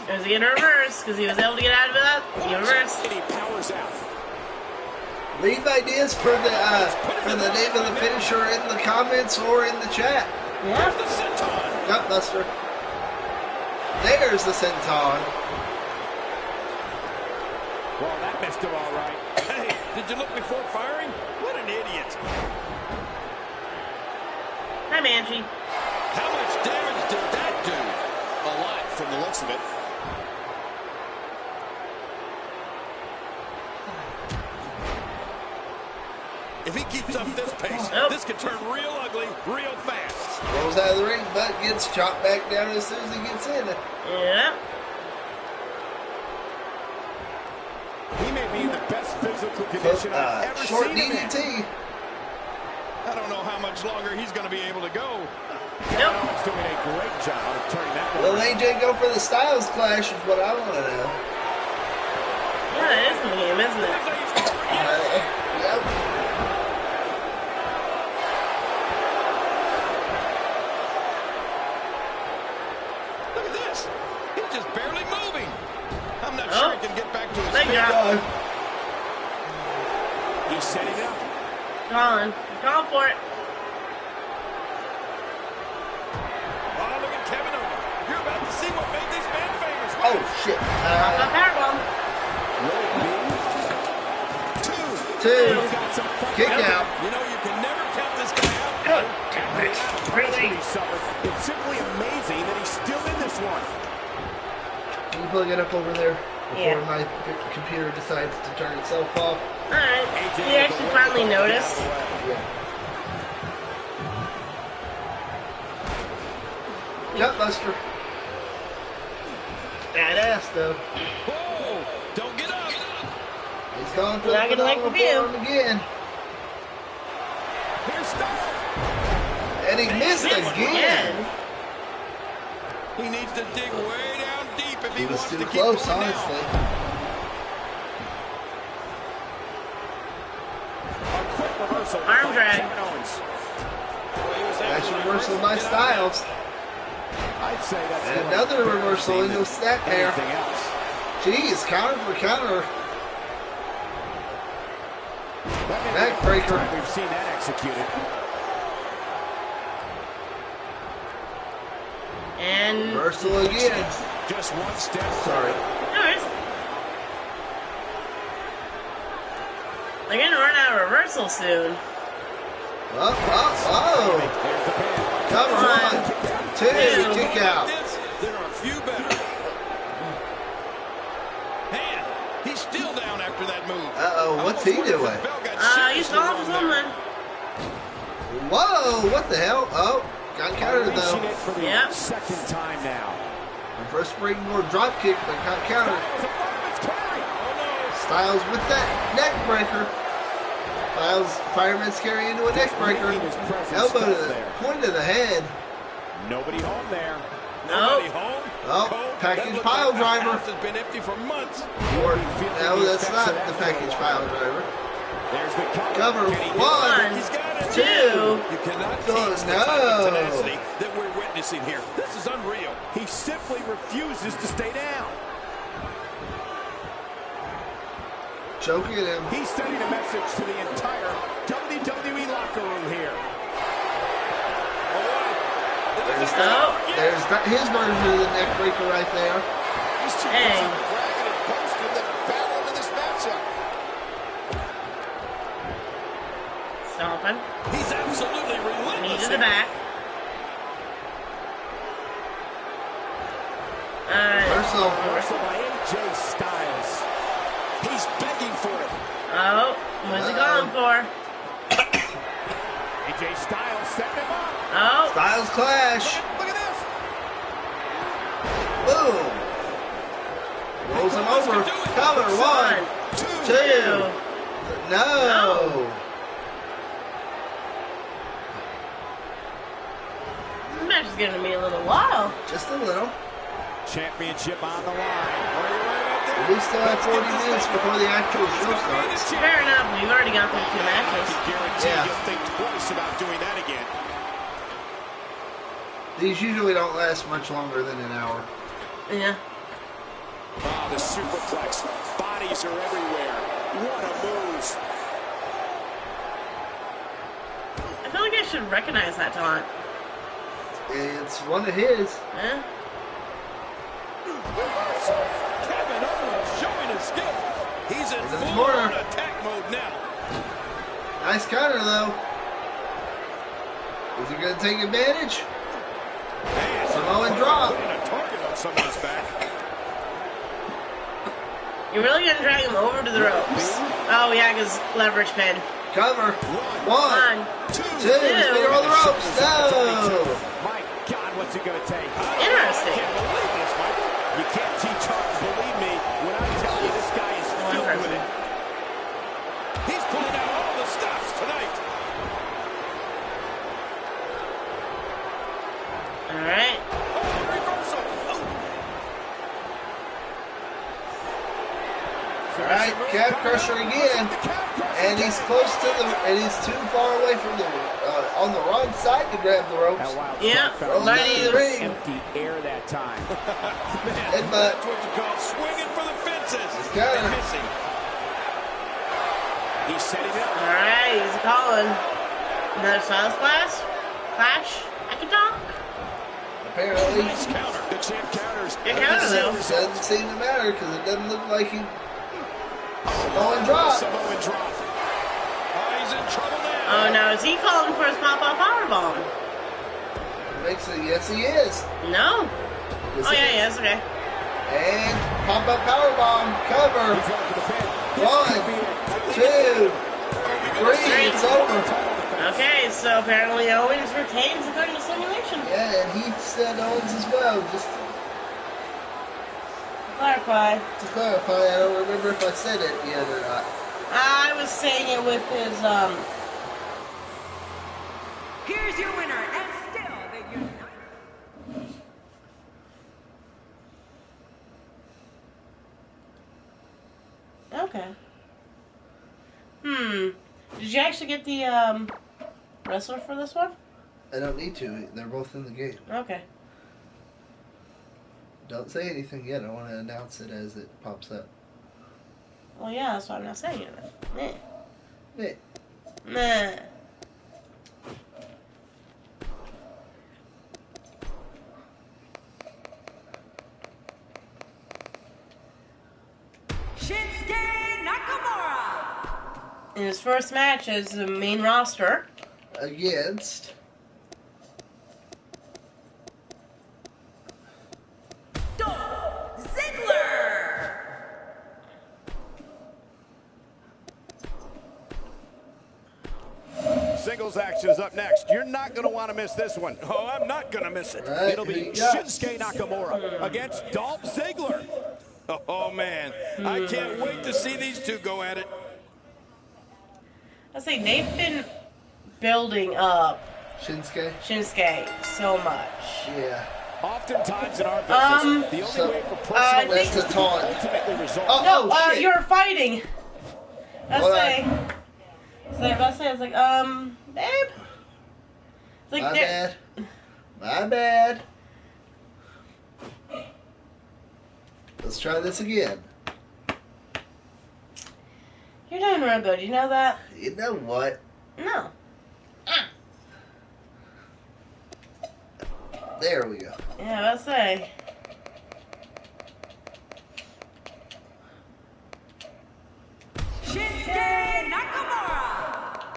Speaker 2: Or is he going to reverse? Because he was able to get out of that. He reversed.
Speaker 4: And he powers out.
Speaker 1: Leave ideas for the name of the finisher in the comments or in the chat.
Speaker 2: Yeah.
Speaker 1: Gut Buster. There's the senton.
Speaker 4: Well, that missed him all right.
Speaker 8: Hey, did you look before firing? What an idiot.
Speaker 2: Hi, Manchi.
Speaker 8: How much damage did that do?
Speaker 4: A lot from the looks of it.
Speaker 8: If he keeps up this pace, this could turn real ugly real fast.
Speaker 1: Rolls out of the ring, but gets chopped back down as soon as he gets in it.
Speaker 2: Yeah.
Speaker 4: He may be in the best physical condition I've ever
Speaker 1: short
Speaker 4: seen him in.
Speaker 1: DDT.
Speaker 8: I don't know how much longer he's going to be able to go.
Speaker 2: Nope.
Speaker 4: He's doing a great job of turning that one
Speaker 1: Will
Speaker 4: around.
Speaker 1: AJ go for the Styles Clash is what I want to know.
Speaker 2: Yeah, that is the game, isn't it?
Speaker 1: Yep.
Speaker 8: Look at this. He's just barely moving. I'm not sure he can get back to his
Speaker 2: Thank
Speaker 8: feet.
Speaker 2: God.
Speaker 4: He's setting up.
Speaker 2: Calling for it.
Speaker 8: Oh, look at Kevin Owens. You're about to see what made this man famous.
Speaker 1: Oh, shit.
Speaker 2: A powerbomb.
Speaker 1: Two. Kick out.
Speaker 8: You know, you can never count this guy out.
Speaker 2: Really?
Speaker 4: It's simply amazing that he's still in this one.
Speaker 1: Can you plug it up over there before
Speaker 2: Yeah.
Speaker 1: my computer decides to turn itself off?
Speaker 2: Alright. You actually finally noticed.
Speaker 1: Gut Buster. Badass though.
Speaker 8: Whoa! Don't get up.
Speaker 1: He's going for
Speaker 2: Not
Speaker 1: the
Speaker 2: gonna like the view.
Speaker 1: phenomenal form again.
Speaker 4: Here's Styles.
Speaker 1: And he missed again.
Speaker 8: He needs to dig way down deep if he
Speaker 1: He was
Speaker 8: wants
Speaker 1: too
Speaker 8: to keep
Speaker 1: close,
Speaker 8: going down.
Speaker 1: honestly.
Speaker 4: A quick reversal.
Speaker 2: Arm drag.
Speaker 4: Kevin Owens.
Speaker 1: Nice reversal by Styles.
Speaker 4: I'd say that's
Speaker 1: And another reversal into a snap there.
Speaker 4: anything else.
Speaker 1: Jeez, counter for counter. Backbreaker.
Speaker 4: We've seen that executed.
Speaker 2: And
Speaker 1: Reversal again.
Speaker 4: Just one step.
Speaker 1: Sorry.
Speaker 2: alright. They're gonna run out of reversal soon.
Speaker 1: Oh.
Speaker 4: There's the pin.
Speaker 1: Cover one. Two. Kick out.
Speaker 8: There are a few better. Man, he's still down after that move.
Speaker 1: Uh-oh, what's he doing?
Speaker 2: He's falling for something.
Speaker 1: Whoa, what the hell? Oh, got countered
Speaker 4: Unleashing
Speaker 1: though.
Speaker 4: it for the
Speaker 2: Yep.
Speaker 4: second time now.
Speaker 1: First springboard drop kick, but got countered. Styles with that neck breaker. Styles fireman's carry into a neck breaker. Elbow to the point of the head.
Speaker 4: Nobody home there.
Speaker 8: Nobody home.
Speaker 1: Oh, package pile driver.
Speaker 8: House has been empty for months.
Speaker 1: Or, no, that's not the package pile driver.
Speaker 4: There's the
Speaker 1: Cover one,
Speaker 2: One,
Speaker 8: He's got it.
Speaker 2: two.
Speaker 8: You cannot
Speaker 1: Oh,
Speaker 8: teach the type of
Speaker 1: no.
Speaker 8: tenacity that we're witnessing here. This is unreal.
Speaker 4: He simply refuses to stay down.
Speaker 1: Choking him.
Speaker 4: He's sending a message to the entire WWE locker room here.
Speaker 1: There's
Speaker 2: Oh.
Speaker 1: his version of the neck breaker right there.
Speaker 8: These two
Speaker 2: Hey.
Speaker 8: guys are bragging and boasting that battle into this matchup.
Speaker 2: stomping.
Speaker 8: He's absolutely relentless.
Speaker 2: Knee to the back.
Speaker 4: Reversal by AJ Styles.
Speaker 8: He's begging for it.
Speaker 2: Oh, what's he going for?
Speaker 4: AJ Styles setting him up.
Speaker 2: Oh.
Speaker 1: Styles clash.
Speaker 8: Look at this.
Speaker 1: Boom. Rolls him over. Cover. 1, 2. No.
Speaker 2: This match is going to be a little wild.
Speaker 1: Just a little.
Speaker 4: Championship on the line.
Speaker 1: We still have 40 minutes before the actual show starts.
Speaker 2: Fair enough. We've already got through 2 matches.
Speaker 4: Guarantee you'll think twice about doing that again.
Speaker 1: These usually don't last much longer than an hour.
Speaker 2: Yeah.
Speaker 4: Oh, the superplex. Bodies are everywhere. What a move.
Speaker 2: I feel like I should recognize that taunt.
Speaker 1: It's one of his.
Speaker 2: Eh?
Speaker 8: Kevin Owens showing his skill. He's in full-on attack mode now.
Speaker 1: Nice counter, though. Is he going to take advantage? Samoan drop.
Speaker 8: Putting a target on someone's back.
Speaker 2: You're really going to drag him over to the ropes. Oh, yeah, because leverage pin.
Speaker 1: Cover. 1, 2. Spinner on the ropes. No.
Speaker 4: My God, what's it going to take?
Speaker 2: Interesting.
Speaker 4: I can't believe this, Michael. You can't teach hard, believe me, when I tell you this guy is filled with it.
Speaker 8: He's pulling out all the stops tonight.
Speaker 2: All right.
Speaker 8: Oh, reversal. Oh.
Speaker 1: All right, calf crusher again. And he's close to the, and he's too far away from the, on the wrong side to grab the ropes.
Speaker 2: Yeah,
Speaker 1: but he's
Speaker 4: empty air that time.
Speaker 8: Man, that's what you call swinging for the fences. And missing.
Speaker 4: He's setting it up.
Speaker 2: All right, he's calling. Another Styles clash? I can talk.
Speaker 1: Apparently.
Speaker 8: Nice counter.
Speaker 4: The champ counters.
Speaker 2: Good counter, though.
Speaker 1: Doesn't seem to matter because it doesn't look like he. Samoan drop.
Speaker 4: Samoan drop.
Speaker 8: Oh, he's in trouble now.
Speaker 2: Oh, no, is he calling for his pop-up powerbomb?
Speaker 1: Makes it, yes, he is.
Speaker 2: No.
Speaker 1: Yes,
Speaker 2: Oh, yeah, yes, okay.
Speaker 1: And pop-up powerbomb. Cover. 1, 2, 3. It's over.
Speaker 2: Okay, so apparently Owens retains according to simulation.
Speaker 1: Yeah, and he said Owens as well. Just
Speaker 2: Clarify.
Speaker 1: to clarify, I don't remember if I said it yet or not.
Speaker 2: I was saying it with his,
Speaker 6: Here's your winner, and still the United.
Speaker 2: Okay. Did you actually get the, wrestler for this one?
Speaker 1: I don't need to. They're both in the game.
Speaker 2: Okay.
Speaker 1: Don't say anything yet. I want to announce it as it pops up.
Speaker 2: Well, yeah, that's why I'm not saying it. Meh.
Speaker 1: Yeah.
Speaker 2: Nah.
Speaker 6: Shinsuke Nakamura.
Speaker 2: In his first match as the main roster.
Speaker 1: Against.
Speaker 4: Singles action is up next. You're not going to want to miss this one.
Speaker 8: Oh, I'm not going to miss it.
Speaker 1: Right,
Speaker 4: It'll be Shinsuke Nakamura against Dolph Ziggler.
Speaker 8: Oh, man. I can't wait to see these two go at it.
Speaker 2: I say they've been building up
Speaker 1: Shinsuke?
Speaker 2: Shinsuke so much.
Speaker 1: Yeah.
Speaker 4: Oftentimes in our business, the only way for personal
Speaker 1: that's a taunt.
Speaker 4: ultimately result.
Speaker 2: No,
Speaker 1: shit.
Speaker 2: you're fighting. I
Speaker 1: Hold
Speaker 2: say, I was like, babe. It's like
Speaker 1: My bad. My bad. Let's try this again.
Speaker 2: You're doing real good. You know that?
Speaker 1: You know what?
Speaker 2: No.
Speaker 1: There we go.
Speaker 2: Yeah, I say.
Speaker 6: Shinsuke Nakamura.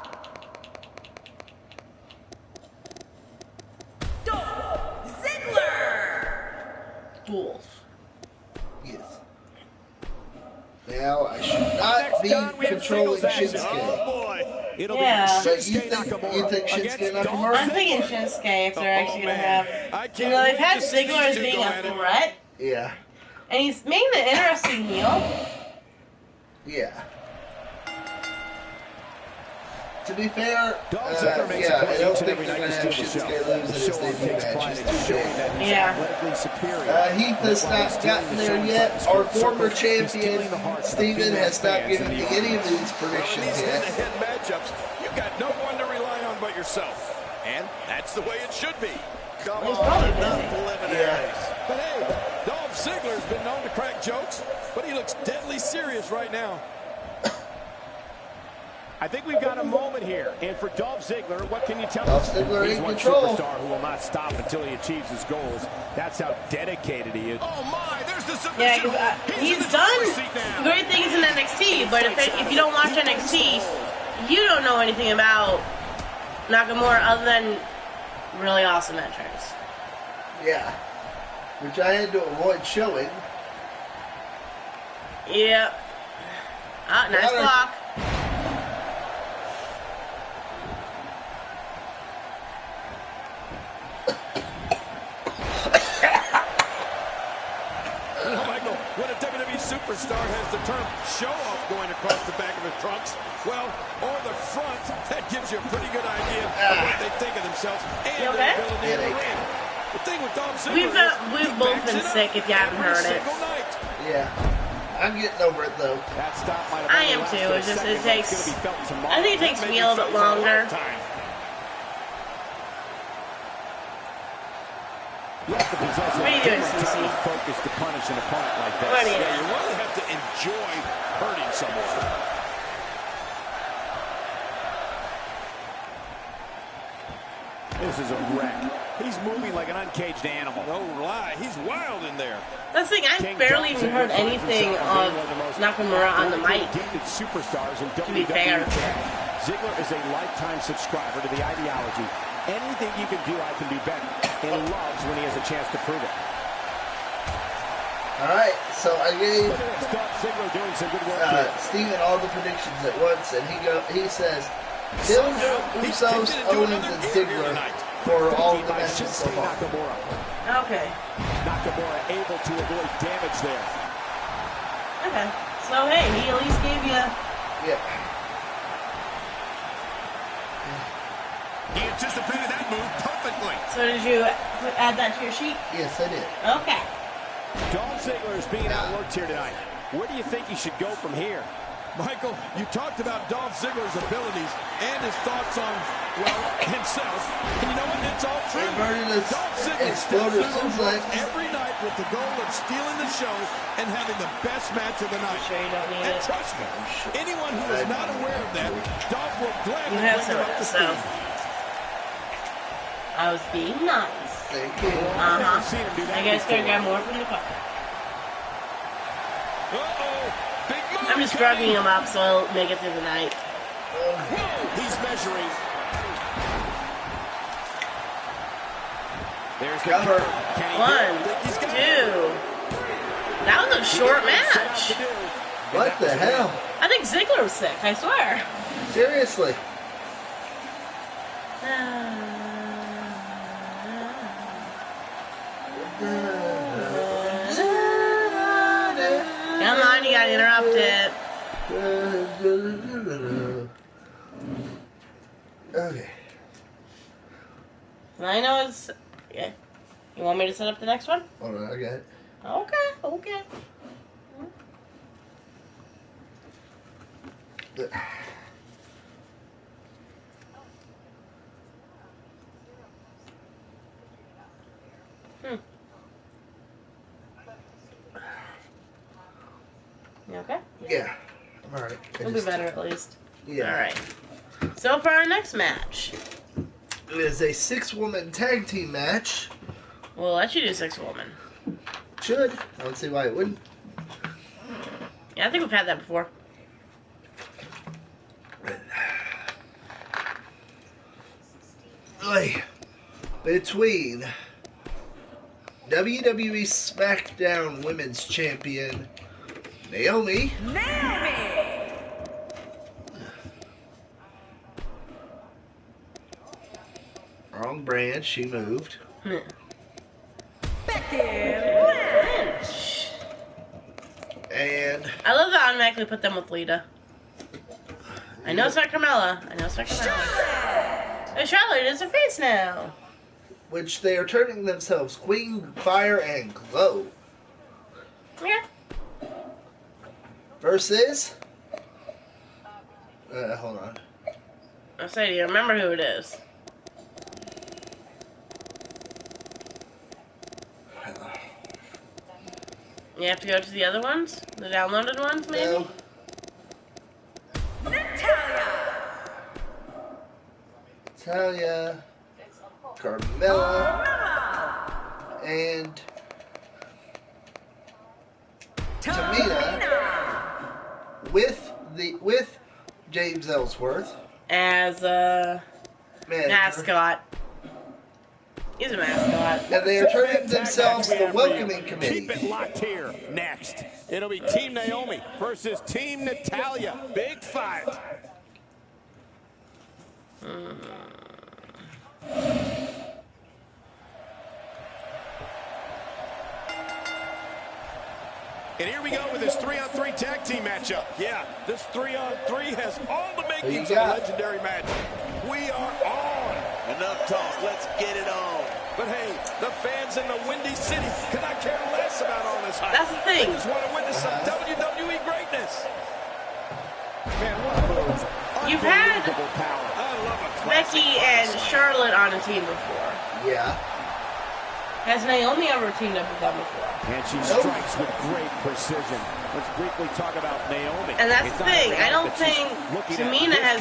Speaker 2: schools.
Speaker 1: Yes. Now, I should not be controlling Shinsuke.
Speaker 4: Oh, boy. It'll
Speaker 2: Yeah.
Speaker 4: be
Speaker 1: But
Speaker 4: Shinsuke Nakamura.
Speaker 1: you think Shinsuke Nakamura?
Speaker 2: I'm thinking Shinsuke if they're actually going to have... You know, they've had Ziggler as being a threat.
Speaker 1: Yeah.
Speaker 2: And he's making an interesting heel.
Speaker 1: Yeah. To be fair, I don't think they're going to have Shinsuke lose in his debut match. He's too big.
Speaker 2: Yeah.
Speaker 1: Heath has not gotten there yet. Our former champion, Steven, has not given me any of these predictions
Speaker 8: These
Speaker 1: yet.
Speaker 8: head-to-head matchups, you've got no one to rely on but yourself. And that's the way it should be.
Speaker 5: Come
Speaker 2: He's
Speaker 5: on,
Speaker 2: probably
Speaker 5: enough
Speaker 2: busy.
Speaker 5: preliminaries.
Speaker 8: But hey, Dolph Ziggler's been known to crack jokes, but he looks deadly serious right now.
Speaker 4: I think we've got a moment here. And for Dolph Ziggler, what can you tell
Speaker 1: Dolph
Speaker 4: us?
Speaker 1: Ziggler
Speaker 4: He's
Speaker 1: in
Speaker 4: one
Speaker 1: control.
Speaker 4: superstar who will not stop until he achieves his goals. That's how dedicated he is.
Speaker 8: Oh my, there's the
Speaker 2: Yeah,
Speaker 8: submission.
Speaker 2: he's done great things in NXT, but if you don't watch NXT, you don't know anything about Nakamura other than really awesome entrance.
Speaker 1: Yeah. Which I had to avoid showing.
Speaker 2: Yeah. Ah, nice block.
Speaker 8: Michael, when a WWE superstar has the term show-off going across the back of his trunks, well, or the front, that gives you a pretty good idea of what they think of themselves and
Speaker 2: You
Speaker 8: their
Speaker 2: okay?
Speaker 8: ability in the ring. The thing with Dolph Ziggler
Speaker 2: We've both been sick if you haven't heard it.
Speaker 1: Yeah. I'm getting over it, though.
Speaker 4: That stop might have
Speaker 2: I am too. It's just, it takes... I think it takes me a little bit longer.
Speaker 4: You have to possess
Speaker 2: What are you doing, Cece?
Speaker 4: focus to punish an opponent like this.
Speaker 2: What are you
Speaker 8: Yeah,
Speaker 2: doing?
Speaker 8: you really have to enjoy hurting someone.
Speaker 4: This is a wreck. He's moving like an uncaged animal.
Speaker 8: No lie, he's wild in there.
Speaker 2: That's the thing, I barely even heard anything of Nakamura on the mic.
Speaker 4: Superstars in
Speaker 2: To be fair.
Speaker 4: Ziggler is a lifetime subscriber to the ideology. Anything you can do, I can do better. And loves when he has a chance to prove it.
Speaker 1: Alright, so I gave
Speaker 4: Ziggler doing some good work here.
Speaker 1: Steven all the predictions at once, and he says, Hills, Usos, Owens, and Ziggler for all the matches so far.
Speaker 2: Okay.
Speaker 4: Nakamura able to avoid damage there.
Speaker 2: Okay. So, hey, he at least gave you...
Speaker 1: Yeah.
Speaker 8: He anticipated that move perfectly.
Speaker 2: So did you add that to your sheet?
Speaker 1: Yes, I did.
Speaker 2: Okay.
Speaker 4: Dolph Ziggler is being outworked here tonight. Where do you think he should go from here?
Speaker 8: Michael, you talked about Dolph Ziggler's abilities and his thoughts on, well, himself. And you know what? It's all true. Dolph Ziggler steps through those ropes every night with the goal of stealing the show and having the best match of the night.
Speaker 2: Sure you don't need
Speaker 8: And
Speaker 2: it?
Speaker 8: trust me, anyone who is not aware of that, Dolph will gladly
Speaker 2: You have
Speaker 8: bring
Speaker 2: some,
Speaker 8: him up to
Speaker 2: so...
Speaker 8: speed.
Speaker 2: I was being nice.
Speaker 1: Thank you.
Speaker 2: I guess could have got more from the car.
Speaker 8: Big move.
Speaker 2: I'm just drugging him up so I'll make it through the night.
Speaker 8: Whoa, he's measuring.
Speaker 4: There's the
Speaker 1: Cover.
Speaker 2: One, two. That was a short match.
Speaker 1: What the hell?
Speaker 2: I think Ziggler was sick, I swear.
Speaker 1: Seriously.
Speaker 2: Come on, you gotta interrupt it.
Speaker 1: Okay.
Speaker 2: I know it's... Yeah. You want me to set up the next one?
Speaker 1: Hold on, I got it.
Speaker 2: Okay. You okay?
Speaker 1: Yeah. I'm alright.
Speaker 2: It'll be better at least.
Speaker 1: Yeah.
Speaker 2: Alright. So for our next match.
Speaker 1: It is a 6-woman tag team match.
Speaker 2: We'll let you do 6-woman.
Speaker 1: Should. I don't see why it wouldn't.
Speaker 2: Yeah, I think we've had that before.
Speaker 1: Between WWE SmackDown Women's Champion, Naomi. Wrong brand, she moved.
Speaker 2: Becky Lynch.
Speaker 1: And
Speaker 2: I love that I automatically put them with Lita. I know it's not Carmella. And Charlotte is her face now.
Speaker 1: Which they are turning themselves Queen, Fire, and Glow.
Speaker 2: Yeah.
Speaker 1: Versus... hold on.
Speaker 2: I'll say, do you remember who it is? You have to go to the other ones? The downloaded ones, maybe?
Speaker 1: No. Natalia, Carmella, and Tamina with James Ellsworth
Speaker 2: as a
Speaker 1: manager.
Speaker 2: mascot. He's a mascot.
Speaker 1: And they are turning themselves the Welcoming Committee.
Speaker 8: Keep it locked here. Next, it'll be Team Naomi versus Team Natalia. Big fight. And here we go with this 3-on-3 tag team matchup. Yeah, this 3-on-3 has all the makings of a legendary match. We are on.
Speaker 5: Enough talk. Let's get it on.
Speaker 8: But hey, the fans in the Windy City cannot care less about all this hype.
Speaker 2: That's the thing.
Speaker 8: They just want to witness some WWE greatness. Man, what a move.
Speaker 2: You've had
Speaker 8: Power. I love it.
Speaker 2: Becky and Charlotte on a team before.
Speaker 1: Yeah.
Speaker 2: Has Naomi ever teamed up with them before?
Speaker 8: And she strikes with great precision. Let's briefly talk about Naomi.
Speaker 2: And that's the thing. I don't think Tamina has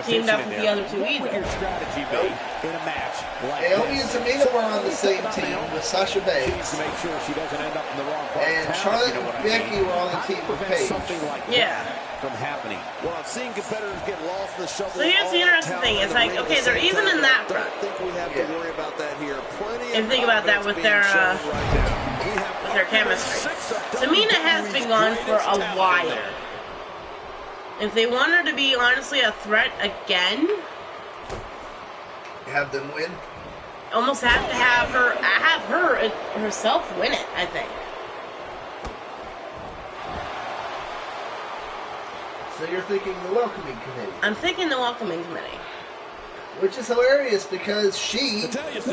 Speaker 2: teamed up with the other two either.
Speaker 8: Your strategy be in a match like
Speaker 1: Naomi and Tamina were on the same team with Sasha Banks.
Speaker 8: To make sure she doesn't end up in the wrong part.
Speaker 1: And Charlotte and Becky were on the team with Paige.
Speaker 8: Something like
Speaker 2: Yeah.
Speaker 8: from happening.
Speaker 5: Well, I've seen competitors get lost in the shuffle.
Speaker 2: So here's the interesting thing. It's like, okay, they're even in that
Speaker 5: I
Speaker 2: front.
Speaker 5: don't think we have to worry about that here. Plenty
Speaker 2: And think about that with their chemistry. Tamina has been gone for a while. If they want her to be honestly a threat again,
Speaker 1: Have them win.
Speaker 2: almost have to have her herself win it, I think.
Speaker 1: So you're thinking the Welcoming Committee.
Speaker 2: I'm thinking the Welcoming Committee.
Speaker 1: Which is hilarious because she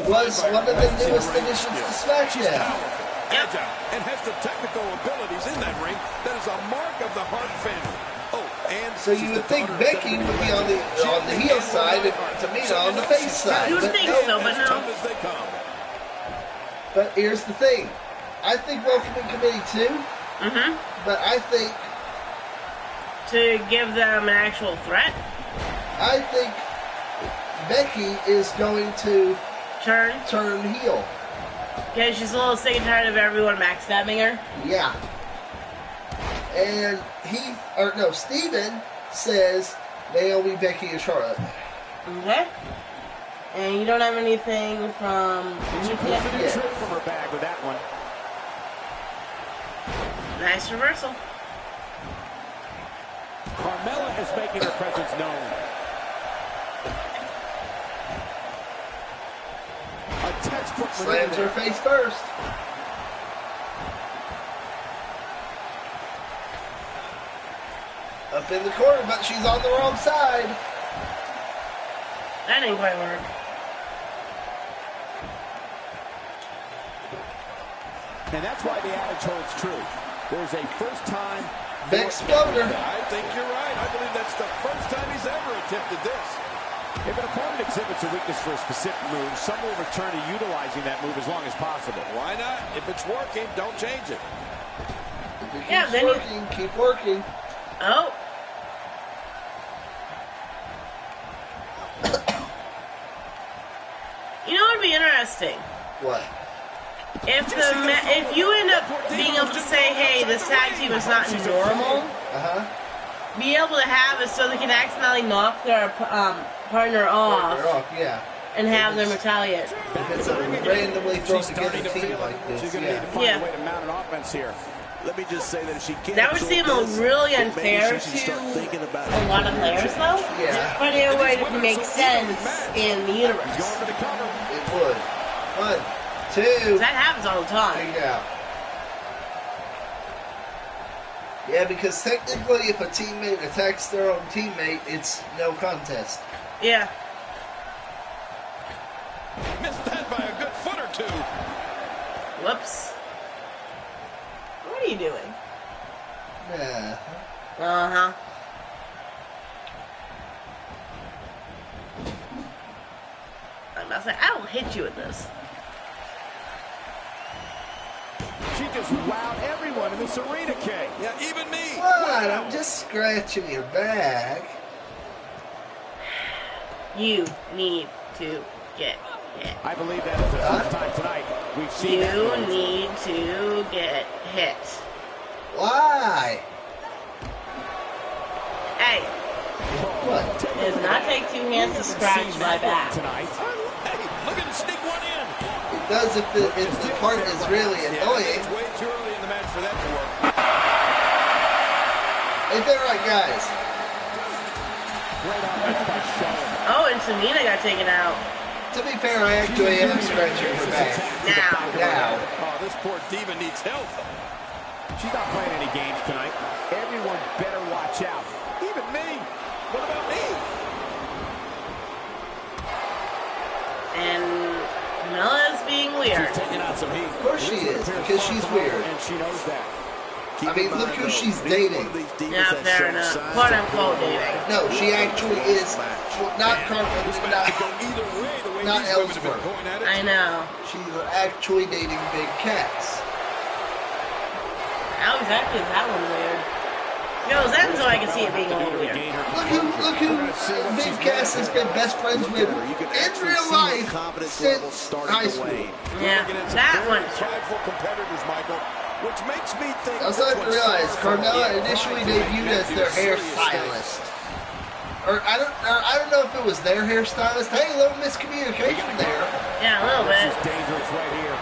Speaker 1: was one of the newest additions to SmackDown.
Speaker 8: Agile, and has the technical abilities in that ring that is a mark of the Hart family. Oh, and
Speaker 1: So you would think Becky would be on the heel side and Tamina on the face side.
Speaker 2: You would think so, but no.
Speaker 1: But here's the thing. I think Welcoming Committee too.
Speaker 2: Mm-hmm.
Speaker 1: But I think
Speaker 2: To give them an actual threat.
Speaker 1: I think Becky is going to
Speaker 2: turn
Speaker 1: heel.
Speaker 2: Yeah, she's a little sick and tired of everyone backstabbing her.
Speaker 1: Yeah. And Steven says Naomi, Becky, and Charlotte.
Speaker 2: Okay. And you don't have anything from...
Speaker 8: She pulled a new trick from her bag with that one.
Speaker 2: Nice reversal.
Speaker 8: Carmella is making her presence known. A textbook
Speaker 1: slams her face first. Up in the corner, but she's on the wrong side.
Speaker 2: That didn't quite work.
Speaker 8: And that's why the adage holds true. There's a first time
Speaker 1: Exploder.
Speaker 8: I think you're right. I believe that's the first time he's ever attempted this. If an opponent exhibits a weakness for a specific move, some will return to utilizing that move as long as possible. Why not? If it's working, don't change it.
Speaker 1: If it keeps working, keep working.
Speaker 2: Oh. You know what would be interesting?
Speaker 1: What?
Speaker 2: If you end up being able to say, hey, this tag team is not normal, be able to have it so they can accidentally knock their partner off.
Speaker 1: Yeah.
Speaker 2: and have them retaliate.
Speaker 1: If it's a randomly thrown together team like this,
Speaker 8: she's going to need to find a way to mount an offense here.
Speaker 5: Let me just say that if she can't,
Speaker 2: that would seem really unfair to a lot of players, though.
Speaker 1: Yeah.
Speaker 2: But it would make sense in the universe.
Speaker 1: It would. 1, 2.
Speaker 2: That happens all the time.
Speaker 1: Yeah. Yeah, because technically, if a teammate attacks their own teammate, it's no contest.
Speaker 2: Yeah.
Speaker 8: Missed that by a good foot or two.
Speaker 2: Whoops. What are you doing?
Speaker 1: Yeah.
Speaker 2: Uh-huh. I'm about to say, I will hit you with this.
Speaker 8: She just wowed everyone in this arena, Kay. Yeah, even me.
Speaker 1: What? I'm just scratching your back.
Speaker 2: You need to get hit.
Speaker 8: I believe that is the first time tonight we've seen
Speaker 2: you need to get hit.
Speaker 1: Why?
Speaker 2: Hey.
Speaker 1: What?
Speaker 2: It does not take 2 hands to scratch my back.
Speaker 8: Tonight. Hey, look at him sneak one in.
Speaker 1: It does if the part is really annoying.
Speaker 8: It's way too early in the match for that to work.
Speaker 1: Ain't that right, guys?
Speaker 8: Great offense by Charlotte.
Speaker 2: Oh, and Tamina got taken out.
Speaker 1: To be fair, I actually am scratching her back. Now.
Speaker 8: Oh, this poor diva needs help. She's not playing any games tonight. Everyone better watch out. Even me. What about me?
Speaker 2: And Camilla's being weird.
Speaker 8: She's taking out some heat.
Speaker 1: Of course she is, because she's weird.
Speaker 8: And she knows that.
Speaker 1: I mean, look who she's dating.
Speaker 2: Yeah, fair enough. Quote unquote dating.
Speaker 1: No, she actually is not not Ellsworth.
Speaker 2: I know.
Speaker 1: She's actually dating Big Cats.
Speaker 2: How exactly is that one weird? Yo, that so I can see it being a little weird.
Speaker 1: Look who Big Cass has been best friends with in real life since high school.
Speaker 2: Yeah, that one's
Speaker 8: prideful competitors, Michael. Which makes me think.
Speaker 1: I was starting to realize Carmella initially debuted as their hairstylist. Or I don't know if it was their hairstylist. Hey, a little miscommunication there.
Speaker 2: Yeah, a little bit.
Speaker 8: This is dangerous right here.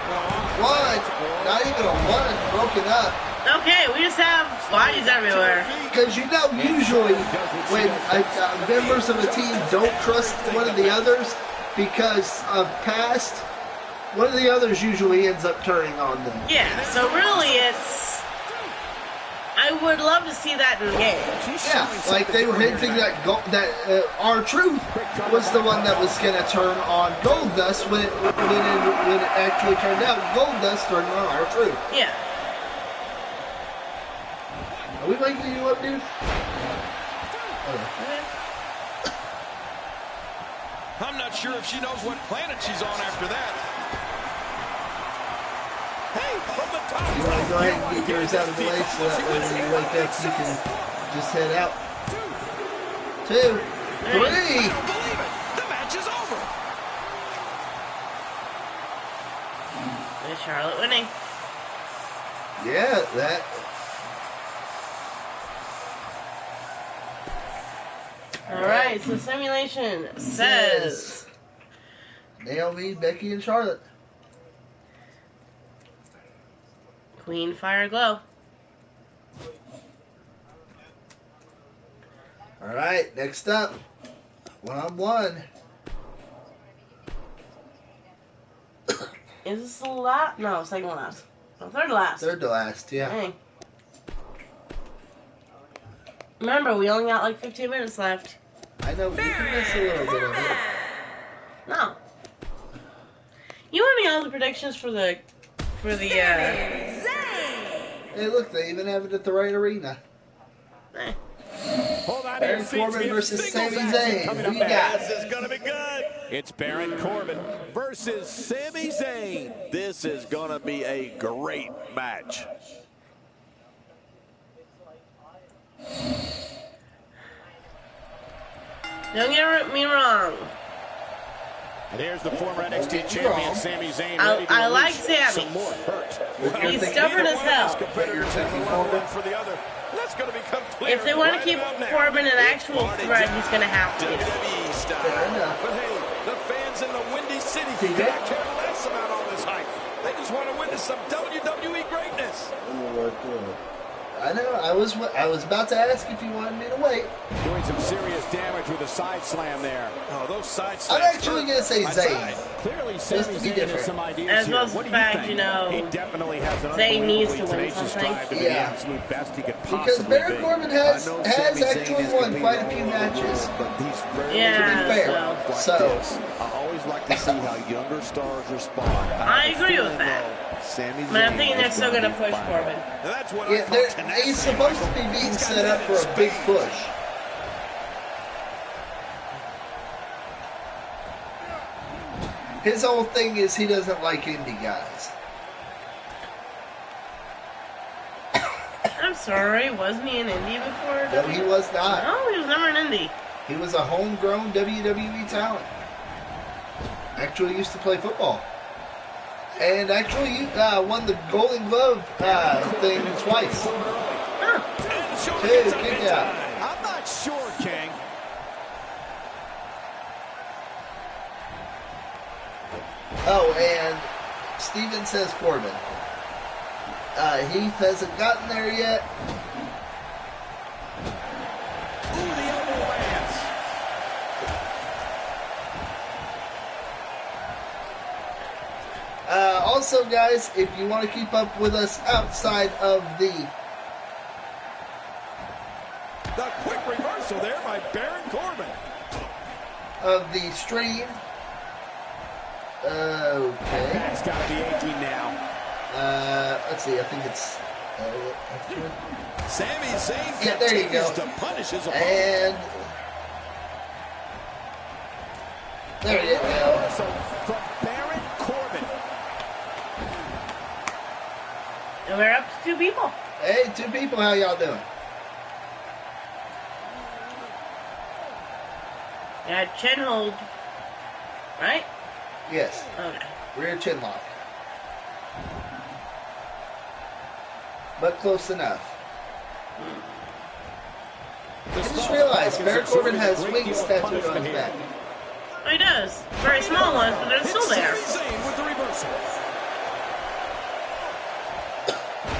Speaker 1: One, not even a one, broken up.
Speaker 2: Okay, we just have bodies everywhere.
Speaker 1: Because usually when members of a team don't trust one of the others because of past, one of the others usually ends up turning on them.
Speaker 2: Yeah, so really it's... I would love to see that in the game.
Speaker 1: Yeah, like they were hinting that R-Truth was the one that was going to turn on Goldust when it actually turned out Goldust turned on R-Truth.
Speaker 2: Yeah.
Speaker 1: Are we waking you up, dude?
Speaker 8: I'm not sure if she knows what planet she's on after that. Hey, from the top.
Speaker 1: You want to go ahead and get yours out of the way so that when you wake up you can just head out. 2, 3.
Speaker 8: I don't believe it. The match is over.
Speaker 2: There's Charlotte winning.
Speaker 1: Yeah, that.
Speaker 2: Alright, so simulation says
Speaker 1: Naomi, Becky, and Charlotte.
Speaker 2: Queen Fire Glow.
Speaker 1: Alright, next up. 1-on-1.
Speaker 2: Is this the last? No, second to last. No, third to last.
Speaker 1: Third to last, yeah.
Speaker 2: Dang. Remember, we only got like 15 minutes left.
Speaker 1: I know, you can miss a little bit of it.
Speaker 2: No. You want me all the predictions for the
Speaker 1: Hey, look, they even have it at the right arena.
Speaker 2: eh.
Speaker 8: Hold on,
Speaker 1: Baron Corbin versus Sami Zayn. Who you got?
Speaker 5: This is going to be good.
Speaker 8: It's Baron Corbin versus Sami Zayn.
Speaker 5: This is going to be a great match.
Speaker 2: Don't get me wrong.
Speaker 8: And here's the former NXT champion, Sami Zayn.
Speaker 2: I like Sami.
Speaker 8: Some more hurt.
Speaker 2: He's stubborn as hell.
Speaker 8: That's going to become clear.
Speaker 2: If they want to keep Corbin an actual threat, he's going to have to.
Speaker 5: WWE style.
Speaker 8: But hey, the fans fans in the Windy City could care less about all this hype. They just want to witness some WWE greatness.
Speaker 1: I know. I was about to ask if you wanted me to wait.
Speaker 4: Doing some serious damage with a side slam there.
Speaker 8: Oh, those side slams.
Speaker 1: I'm actually going to say Zayn.
Speaker 4: Clearly, Sami Zayn has some ideas
Speaker 2: as well
Speaker 4: here.
Speaker 2: as the fact, you know,
Speaker 4: He definitely has an
Speaker 2: Zayn needs to win
Speaker 4: tenacious
Speaker 2: something.
Speaker 4: drive to be the absolute best he could possibly
Speaker 1: Because Baron
Speaker 4: be.
Speaker 1: Corbin has actually won quite a few matches.
Speaker 5: But he's very
Speaker 2: Yeah,
Speaker 1: to be fair. So
Speaker 5: I always like to see how younger stars respond.
Speaker 2: I agree with that. But I'm thinking they're still going to push Corbin.
Speaker 8: That's what
Speaker 1: he's supposed to be being set up for a big push. His whole thing is he doesn't like indie guys.
Speaker 2: I'm sorry, wasn't he in Indy before?
Speaker 1: No, he was not.
Speaker 2: No, he was never in Indy.
Speaker 1: He was a homegrown WWE talent. Actually used to play football. And actually won the Golden Glove thing twice. Kick out.
Speaker 4: I'm not sure, King.
Speaker 1: Oh, and Steven says Corbin. Heath hasn't gotten there yet.
Speaker 4: Ooh, the elbow lands.
Speaker 1: Also, guys, if you want to keep up with us outside of the
Speaker 8: quick reversal there by Baron Corbin.
Speaker 1: Of the stream. Okay.
Speaker 4: That's got to be 18 now.
Speaker 1: Let's see. I think it's.
Speaker 8: Sami Zayn
Speaker 1: Yeah, there you go.
Speaker 8: to punish his opponent.
Speaker 1: And there you go.
Speaker 4: So from Baron Corbin.
Speaker 2: And we're up to 2 people.
Speaker 1: Hey, 2 people. How y'all doing?
Speaker 2: Yeah, chin hold. Right?
Speaker 1: Yes.
Speaker 2: Okay.
Speaker 1: Rear chin lock. But close enough. I just realized Baron Corbin has wings tattooed on his back.
Speaker 2: Oh, he does. Very small ones, but they're still there.
Speaker 8: Sami Zayn with the reversal.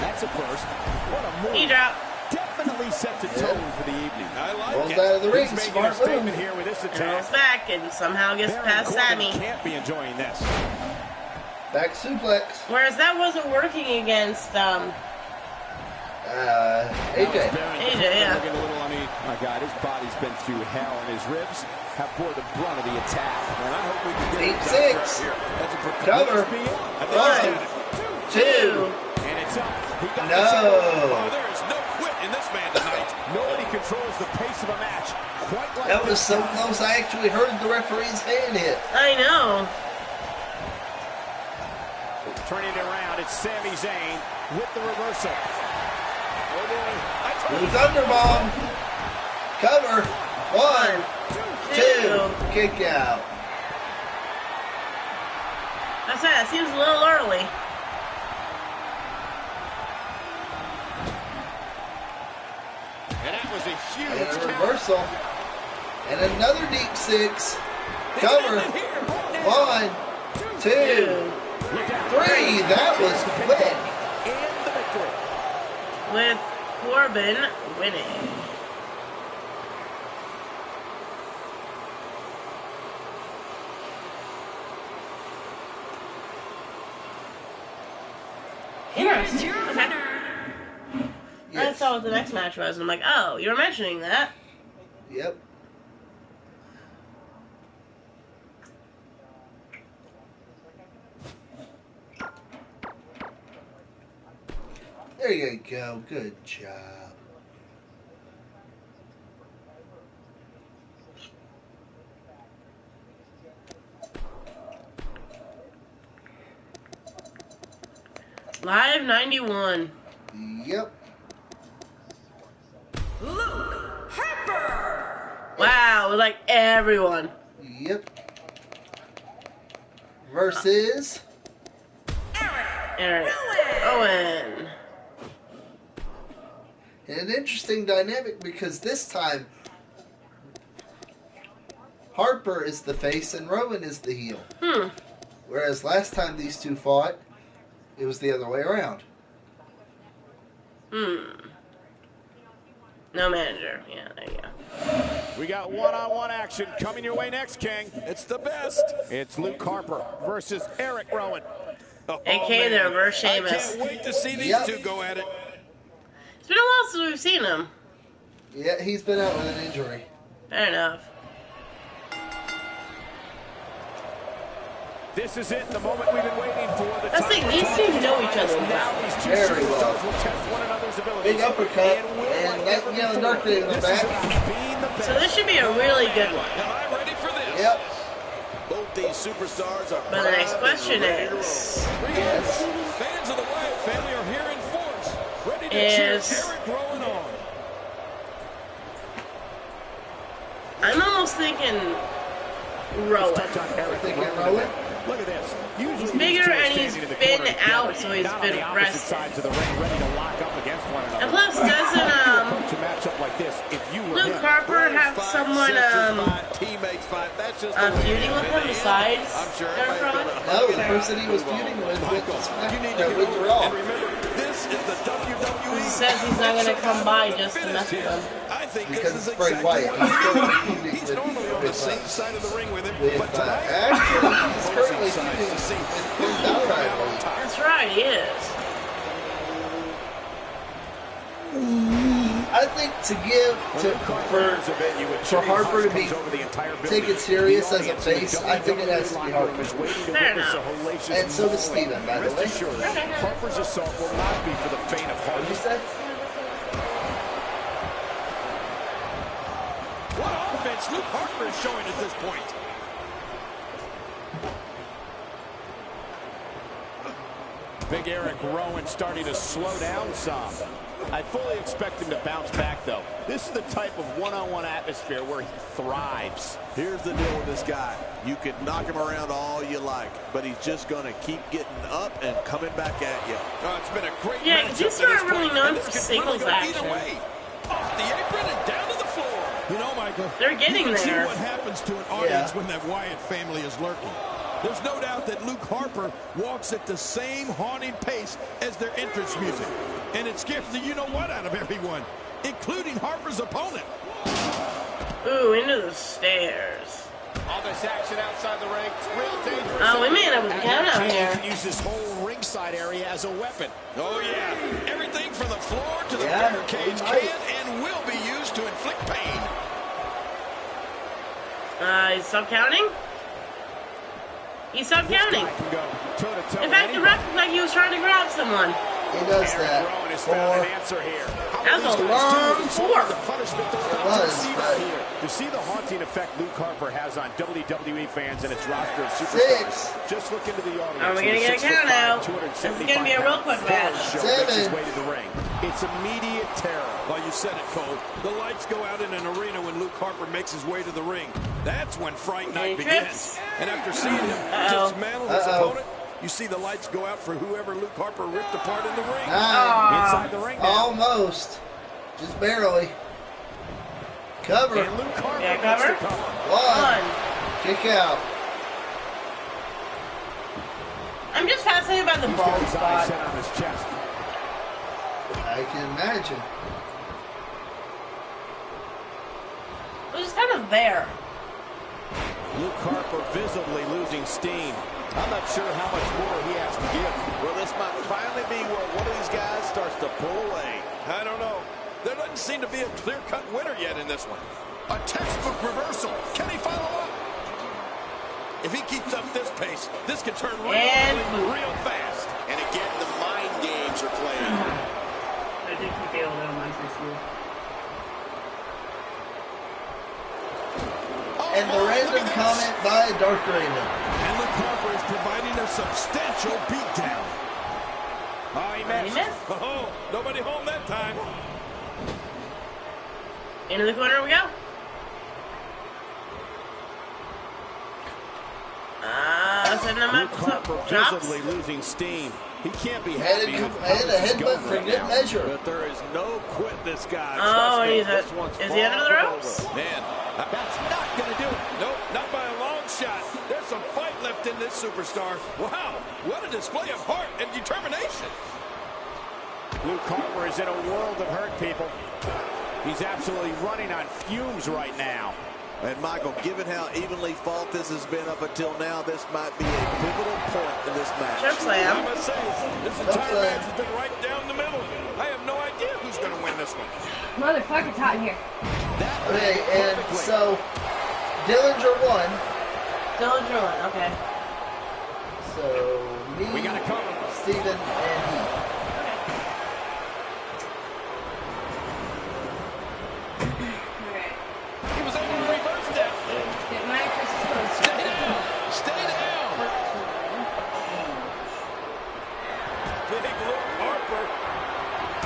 Speaker 4: That's a first. What a move.
Speaker 2: He dropped.
Speaker 4: Definitely sets a tone for the evening.
Speaker 8: I like
Speaker 1: Rolls
Speaker 8: it.
Speaker 1: out of the ring.
Speaker 4: He's making
Speaker 1: Smart
Speaker 4: a statement
Speaker 1: move.
Speaker 4: here with this
Speaker 2: And
Speaker 4: attack.
Speaker 2: rolls back and somehow gets
Speaker 4: Baron
Speaker 2: past
Speaker 4: Corbin
Speaker 2: Sami.
Speaker 4: can't be enjoying this.
Speaker 1: Back suplex.
Speaker 2: Whereas that wasn't working against
Speaker 1: AJ.
Speaker 2: AJ, yeah.
Speaker 4: Looking a little, my God, his body's been through hell, and his ribs have bore the brunt of the attack.
Speaker 8: And I hope we can get
Speaker 1: 8-6.
Speaker 8: here. That's a
Speaker 1: Cover.
Speaker 8: I think he's got it.
Speaker 2: 2.
Speaker 4: And it's up. He got
Speaker 1: No.
Speaker 4: the shoulder.
Speaker 8: Oh, there is no quit in this man tonight.
Speaker 4: Nobody controls the pace of a match quite like
Speaker 1: That was
Speaker 4: this
Speaker 1: so
Speaker 4: time.
Speaker 1: close. I actually heard the referee's hand hit.
Speaker 2: I know.
Speaker 4: Turning it around, it's Sami Zayn with the reversal. Oh boy.
Speaker 1: Blue Thunder Bomb. Cover. 1, 2. Kick out.
Speaker 2: I said it seems a little early.
Speaker 8: And that was a huge
Speaker 1: And a reversal. And another deep 6. Cover. 1, 2, 3. That was quick.
Speaker 4: And the victory.
Speaker 2: With Corbin winning. Interesting. Okay. I
Speaker 1: Yes.
Speaker 2: saw what the next match was, and I'm like, oh, you were mentioning that.
Speaker 1: Yep. There you go. Good job.
Speaker 2: Live 91.
Speaker 1: Yep.
Speaker 6: Luke Harper.
Speaker 2: Wow, it was like everyone.
Speaker 1: Yep. Versus
Speaker 2: Eric Owen.
Speaker 1: and an interesting dynamic because this time Harper is the face and Rowan is the heel.
Speaker 2: Hmm.
Speaker 1: Whereas last time these two fought, it was the other way around.
Speaker 2: No manager. Yeah, there you go.
Speaker 8: We got one-on-one action coming your way next, King.
Speaker 4: It's the best.
Speaker 8: It's Luke Harper versus Eric Rowan.
Speaker 2: AK there versus Sheamus.
Speaker 4: I can't wait to see these two go at it.
Speaker 2: It's been a while since we've seen him.
Speaker 1: Yeah, he's been out with an injury.
Speaker 2: Fair enough.
Speaker 8: This is it, the moment we've been waiting for.
Speaker 2: That's the thing, these two know each other well.
Speaker 1: Very well. Big uppercut, and that yellow dark in the back.
Speaker 2: So this should be a really good one.
Speaker 4: Am I ready for this?
Speaker 1: Yep.
Speaker 5: Both these superstars are.
Speaker 2: But the next question is,
Speaker 4: Fans of the Wyatt family are here in force, ready to cheer Eric Rowan on.
Speaker 2: I'm almost thinking Rowan.
Speaker 8: Look at this.
Speaker 2: He's bigger and he's been out, so he's been rested. And plus, doesn't Luke Harper have someone feuding with him besides Eric Rowan?
Speaker 1: No, the person he was feuding with Raw.
Speaker 4: This is the WWE.
Speaker 2: He says he's not going to come by just to mess with him.
Speaker 4: I think
Speaker 1: because it's Bray Wyatt.
Speaker 4: He's normally on the same side of the ring with him, but tonight
Speaker 1: actually he's currently feuding with Finn Balor.
Speaker 2: That's right, he is.
Speaker 1: I think for Harper to be taken serious as a face, I think it has to be Harper.
Speaker 2: Fair enough.
Speaker 1: And so does Steven, by the way.
Speaker 8: Harper's assault will not be for the faint of heart.
Speaker 1: What did you say?
Speaker 4: What offense Luke Harper is showing at this point.
Speaker 8: Big Eric Rowan starting to slow down some. I fully expect him to bounce back, though. This is the type of one-on-one atmosphere where he thrives.
Speaker 5: Here's the deal with this guy. You can knock him around all you like, but he's just going to keep getting up and coming back at you.
Speaker 4: Oh, it's been a great
Speaker 2: yeah, because he's not really known for singles action.
Speaker 4: Off the apron and down to the floor.
Speaker 8: You know, Michael,
Speaker 2: they're getting
Speaker 8: you can
Speaker 2: there.
Speaker 8: See what happens to an audience when that Wyatt family is lurking. There's no doubt that Luke Harper walks at the same haunting pace as their entrance music. And it scares the you-know-what out of everyone, including Harper's opponent.
Speaker 2: Ooh, into the stairs.
Speaker 8: All this action outside the ring, real dangerous.
Speaker 2: Oh, we may have a count out here.
Speaker 8: Can use this whole ringside area as a weapon.
Speaker 4: Oh, yeah. Everything from the floor to the barricades can and will be used to inflict pain.
Speaker 2: He stopped counting? He stopped counting. In fact, the ref looked like he was trying to grab someone.
Speaker 1: He does that.
Speaker 2: That was a long four.
Speaker 1: It was, but
Speaker 8: to see the haunting effect Luke Harper has on WWE fans and its roster of superstars. Just look into the audience.
Speaker 2: Are we going to get a count out? This is going to be a real quick match.
Speaker 8: It's immediate terror.
Speaker 4: Well, you said it, Cole. The lights go out in an arena when Luke Harper makes his way to the ring. That's when Fright Night begins. And after seeing him dismantle his opponent, you see the lights go out for whoever Luke Harper ripped apart in the ring.
Speaker 8: Inside the ring now.
Speaker 1: Almost. Just barely. Cover.
Speaker 8: And Luke Harper
Speaker 2: cover.
Speaker 1: One. Kick out.
Speaker 2: I'm just fascinated by the bald spot.
Speaker 8: On his chest.
Speaker 1: I can imagine.
Speaker 2: It was just kind of there.
Speaker 8: Luke Harper visibly losing steam. I'm not sure how much more he has to give.
Speaker 5: Well, this might finally be where one of these guys starts to pull away.
Speaker 4: I don't know. There doesn't seem to be a clear-cut winner yet in this one. A textbook reversal. Can he follow up? If he keeps up this pace, this could turn real fast.
Speaker 5: And again, the mind games are playing.
Speaker 7: I think he bailed out nice and smooth.
Speaker 1: And the random comment by Dark Raven.
Speaker 4: And Luke Harper is providing a substantial beatdown. Oh, he missed. Oh, nobody home that time.
Speaker 2: Into the corner we go. Setting him up.
Speaker 8: Harper visibly losing steam. He can't be happy with
Speaker 1: a headbutt for good measure.
Speaker 5: But there is no quit this guy.
Speaker 2: Oh, is he under the ropes?
Speaker 4: Man,
Speaker 8: That's not going to do it. Nope, not by a long shot. There's some fight left in this superstar. Wow, what a display of heart and determination. Luke Harper is in a world of hurt, people. He's absolutely running on fumes right now.
Speaker 5: And Michael, given how evenly fought this has been up until now, this might be a pivotal point in this match.
Speaker 2: Choke slam.
Speaker 8: I must say, this entire match has been right down the middle. I have no idea who's going to win this one.
Speaker 3: Motherfucker's hot in here.
Speaker 1: Okay, and so Dillinger won.
Speaker 2: Dillinger won, okay.
Speaker 1: So me,
Speaker 8: We got to cover.
Speaker 1: Steven, and Heath.
Speaker 3: Alright.
Speaker 8: He was able to reverse that.
Speaker 3: Get my Chris's close.
Speaker 8: Stay down. Stay down. Big Luke Harper.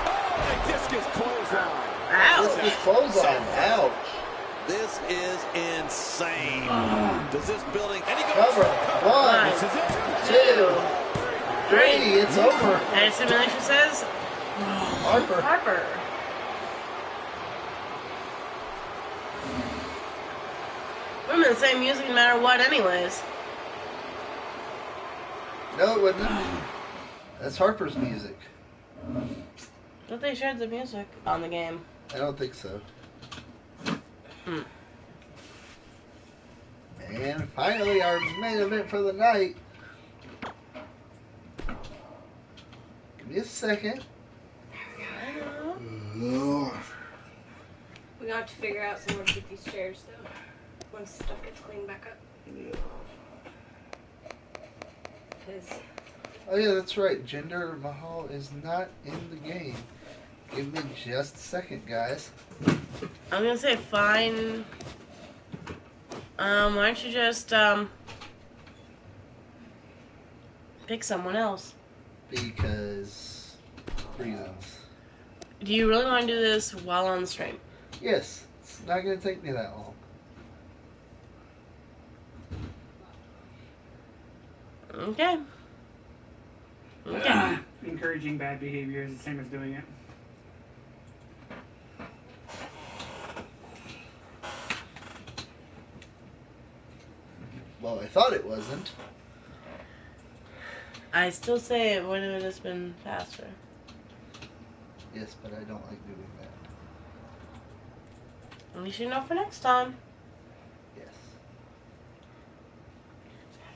Speaker 8: Oh, and discus clothesline.
Speaker 2: Ow.
Speaker 1: This is clothesline. Ouch.
Speaker 5: This is insane. Does this building... And he goes
Speaker 1: Cover. One,
Speaker 8: This is it.
Speaker 1: 2, 3. It's over.
Speaker 2: And simulation says
Speaker 1: Harper.
Speaker 2: Harper. We're in the same music no matter what anyways.
Speaker 1: No, it wouldn't. That's Harper's music.
Speaker 2: But they shared the music on the game.
Speaker 1: I don't think so. And finally, our main event for the night. Give me a second.
Speaker 3: We got to figure out somewhere to get these chairs though. Once stuff gets cleaned back up. Because
Speaker 1: Oh yeah, that's right. Jinder Mahal is not in the game. Give me just a second, guys.
Speaker 2: I'm gonna say fine. Why don't you just pick someone else?
Speaker 1: Because reasons.
Speaker 2: Do you really want to do this while on stream?
Speaker 1: Yes, it's not going to take me that long.
Speaker 2: Okay. Okay.
Speaker 7: Encouraging bad behavior is the same as doing it.
Speaker 1: Well, I thought it wasn't.
Speaker 2: I still say it would have just been faster.
Speaker 1: Yes, but I don't like doing that.
Speaker 2: At least you know for next time.
Speaker 1: Yes.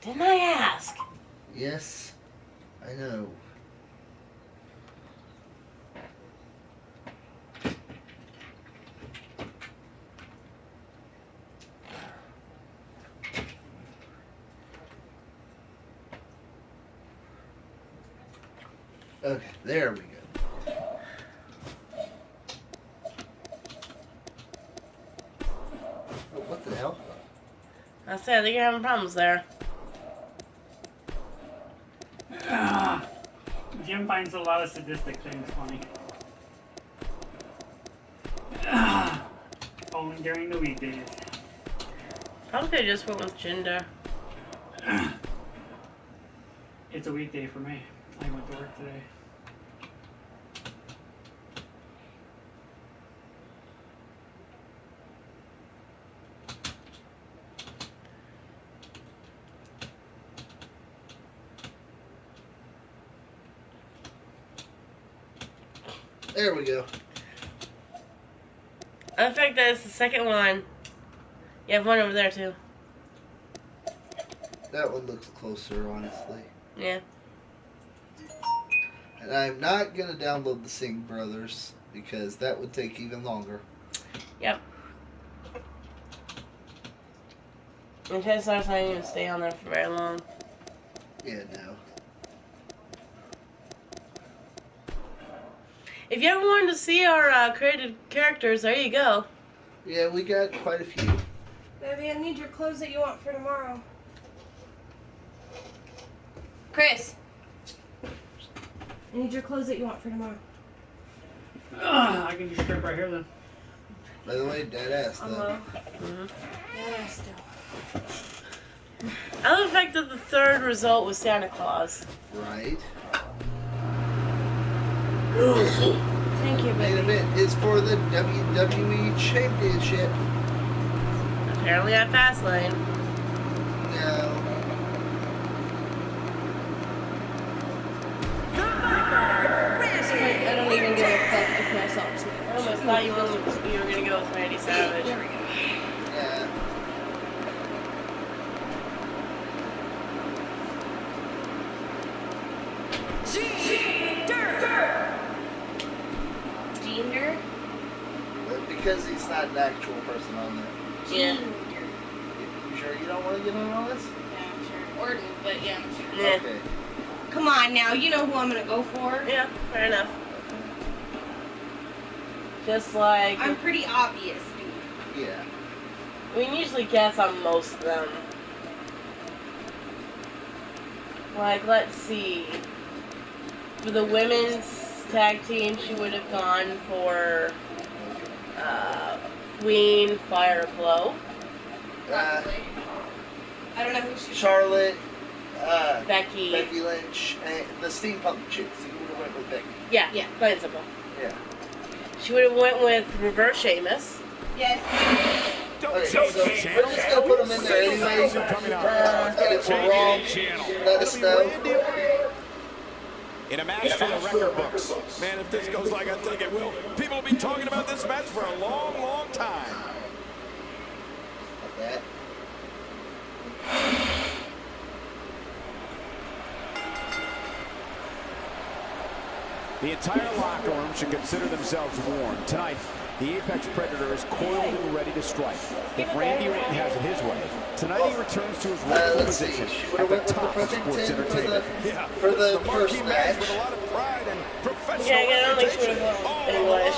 Speaker 2: Didn't I ask?
Speaker 1: Yes, I know. Okay, there we go. Oh, what the hell?
Speaker 2: I said, I think you're having problems there.
Speaker 7: Jim finds a lot of sadistic things funny. Only during the weekdays.
Speaker 2: Probably just went with gender.
Speaker 7: It's a weekday for me. I went to work today.
Speaker 1: There we go.
Speaker 2: The fact that it's the second one. You have one over there too.
Speaker 1: That one looks closer, honestly.
Speaker 2: Yeah.
Speaker 1: And I'm not going to download the Singh Brothers because that would take even longer.
Speaker 2: Yep. And Ted Star's not even stay on there for very long.
Speaker 1: Yeah, no.
Speaker 2: If you ever wanted to see our created characters, there you go.
Speaker 1: Yeah, we got quite a few.
Speaker 3: Baby, I need your clothes that you want for tomorrow. Chris. I need your clothes that you want for tomorrow.
Speaker 7: I can just strip right here then.
Speaker 1: By the way, dead ass though.
Speaker 3: Yeah, still.
Speaker 2: I love the fact that the third result was Santa Claus.
Speaker 1: Right.
Speaker 3: Thank you,
Speaker 1: Main
Speaker 3: baby.
Speaker 1: event is for the WWE Championship.
Speaker 2: Apparently at Fastlane.
Speaker 1: Yeah.
Speaker 3: I don't even give a fuck if my socks move.
Speaker 2: I almost thought you were going to go with Randy Savage.
Speaker 3: There we go.
Speaker 1: Yeah.
Speaker 3: Gender?
Speaker 1: Because he's not an actual person on there.
Speaker 2: Yeah.
Speaker 1: You sure you don't want to get on all this?
Speaker 3: Yeah, I'm sure. Orton, but yeah, I'm sure.
Speaker 2: Yeah.
Speaker 1: Okay.
Speaker 3: Come on now, you know who I'm gonna go for.
Speaker 2: Yeah, fair enough. Just like...
Speaker 3: I'm pretty obvious, dude.
Speaker 1: Yeah.
Speaker 2: We can usually guess on most of them. Like, let's see. For the women's tag team, she would have gone for Queen, Fire, Flow.
Speaker 3: I don't know who she.
Speaker 1: Charlotte,
Speaker 2: Becky.
Speaker 1: Becky Lynch, and the steampunk chicks. You would have went with Becky.
Speaker 2: Yeah, plain and simple.
Speaker 1: Yeah.
Speaker 2: She would have went with Reverse Sheamus.
Speaker 3: Yes.
Speaker 1: Okay, so we're just gonna put them in there anyway. And if we're wrong, let us know.
Speaker 8: In a match for the record books. Man, if this goes like I think it will, people will be talking about this match for a long, long time.
Speaker 1: Like that.
Speaker 9: The entire locker room should consider themselves warned. Tonight, the Apex Predator is coiled and ready to strike. If Randy Orton has it his way, tonight he returns to his rightful position at the top of sports entertainment.
Speaker 1: For the first match.
Speaker 8: With a lot of pride and professional
Speaker 2: Yeah, I don't think she would have gone English.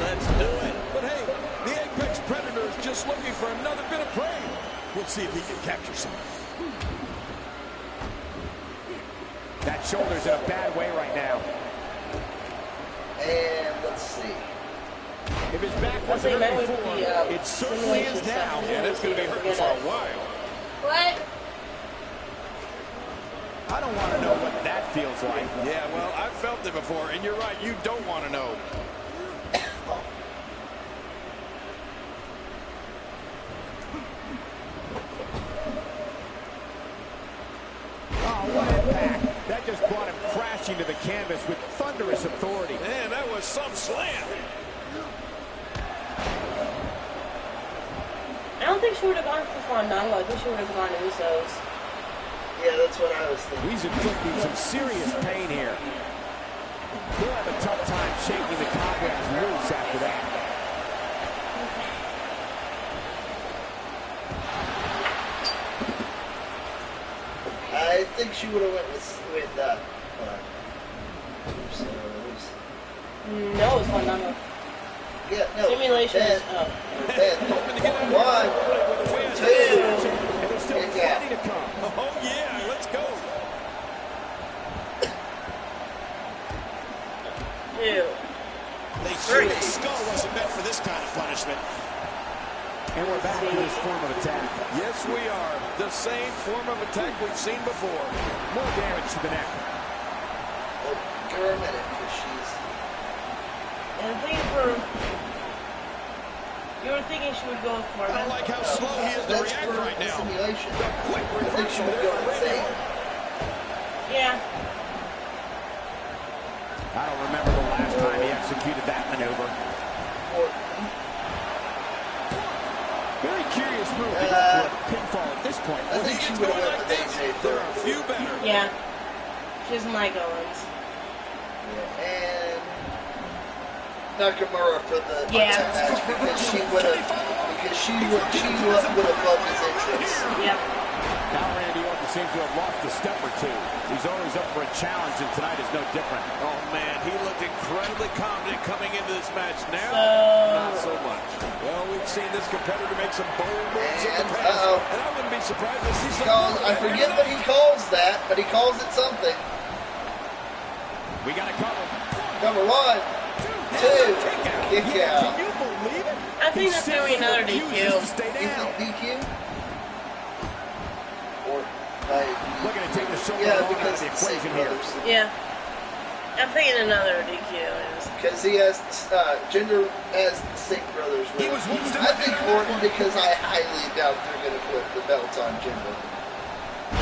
Speaker 8: Let's do it. But hey, the Apex Predator is just looking for another bit of prey. We'll see if he can capture some.
Speaker 9: That shoulder's in a bad way right now.
Speaker 1: And let's see.
Speaker 9: If his back wasn't hurt before, it certainly is now.
Speaker 8: Yeah, that's going to be hurting for a while.
Speaker 3: What?
Speaker 9: I don't want to know what that feels like.
Speaker 8: Yeah, well, I've felt it before, and you're right, you don't want to know.
Speaker 9: Oh, what impact. That just brought him crashing to the canvas with thunderous authority.
Speaker 8: Man, that was some slam.
Speaker 2: I don't think she would have gone for Fandango. I think she would have gone Usos.
Speaker 1: Yeah, that's what I was thinking.
Speaker 9: He's inflicting some serious pain here. He'll have a tough time shaking the cobwebs loose after that.
Speaker 1: I think she would have went with
Speaker 2: No, it's Fandango.
Speaker 1: yeah, no.
Speaker 2: Simulation is up.
Speaker 1: One, two, yeah.
Speaker 9: Ready to come.
Speaker 8: Oh, yeah, let's go.
Speaker 2: Two.
Speaker 5: They sure his skull wasn't meant for this kind of punishment.
Speaker 9: And we're back to this form of attack.
Speaker 8: Yes, we are. The same form of attack we've seen before.
Speaker 9: More damage to the neck.
Speaker 1: Well, give her a minute, because she's...
Speaker 2: And I think you were thinking she would go for
Speaker 8: I don't like how slow he is to
Speaker 1: That's
Speaker 8: react
Speaker 1: for
Speaker 8: right now.
Speaker 1: simulation.
Speaker 8: The quick
Speaker 1: I think she
Speaker 8: reversal
Speaker 1: would
Speaker 8: there
Speaker 1: go
Speaker 8: from Randy
Speaker 1: insane.
Speaker 8: Orton.
Speaker 2: Yeah.
Speaker 9: I don't remember the last time he executed that maneuver. Very curious move to go for a pinfall at this point.
Speaker 1: I think she would have went with AJ.
Speaker 8: There are a few better.
Speaker 2: Yeah. She's Mike Owens.
Speaker 1: Yeah, and Nakamura for the
Speaker 2: Yeah.
Speaker 1: match because she would have loved his entrance.
Speaker 2: Yep.
Speaker 9: Now Randy Orton seems to have lost a step or two. He's always up for a challenge, and tonight is no different.
Speaker 5: Oh, man, he looked incredibly confident coming into this match. Now, not so much.
Speaker 8: Well, we've seen this competitor make some bold moves in the
Speaker 1: And,
Speaker 8: past, and I wouldn't be surprised to see some
Speaker 1: I forget what he calls that, but he calls it something.
Speaker 9: We got to cover.
Speaker 1: Number one, two, kick out.
Speaker 9: Can you believe it?
Speaker 2: I think that's going to be another DQ.
Speaker 9: To stay
Speaker 1: Is
Speaker 9: down.
Speaker 1: it DQ? Or
Speaker 9: Looking to take the shoulder
Speaker 1: yeah,
Speaker 9: out of
Speaker 1: because
Speaker 9: the
Speaker 1: it's Singh
Speaker 9: equation here.
Speaker 1: Brothers.
Speaker 2: Yeah. I'm thinking another DQ.
Speaker 1: Because he has, Jinder has Singh brothers with him. I think Orton, because I highly doubt they're going to put the belt on Jinder.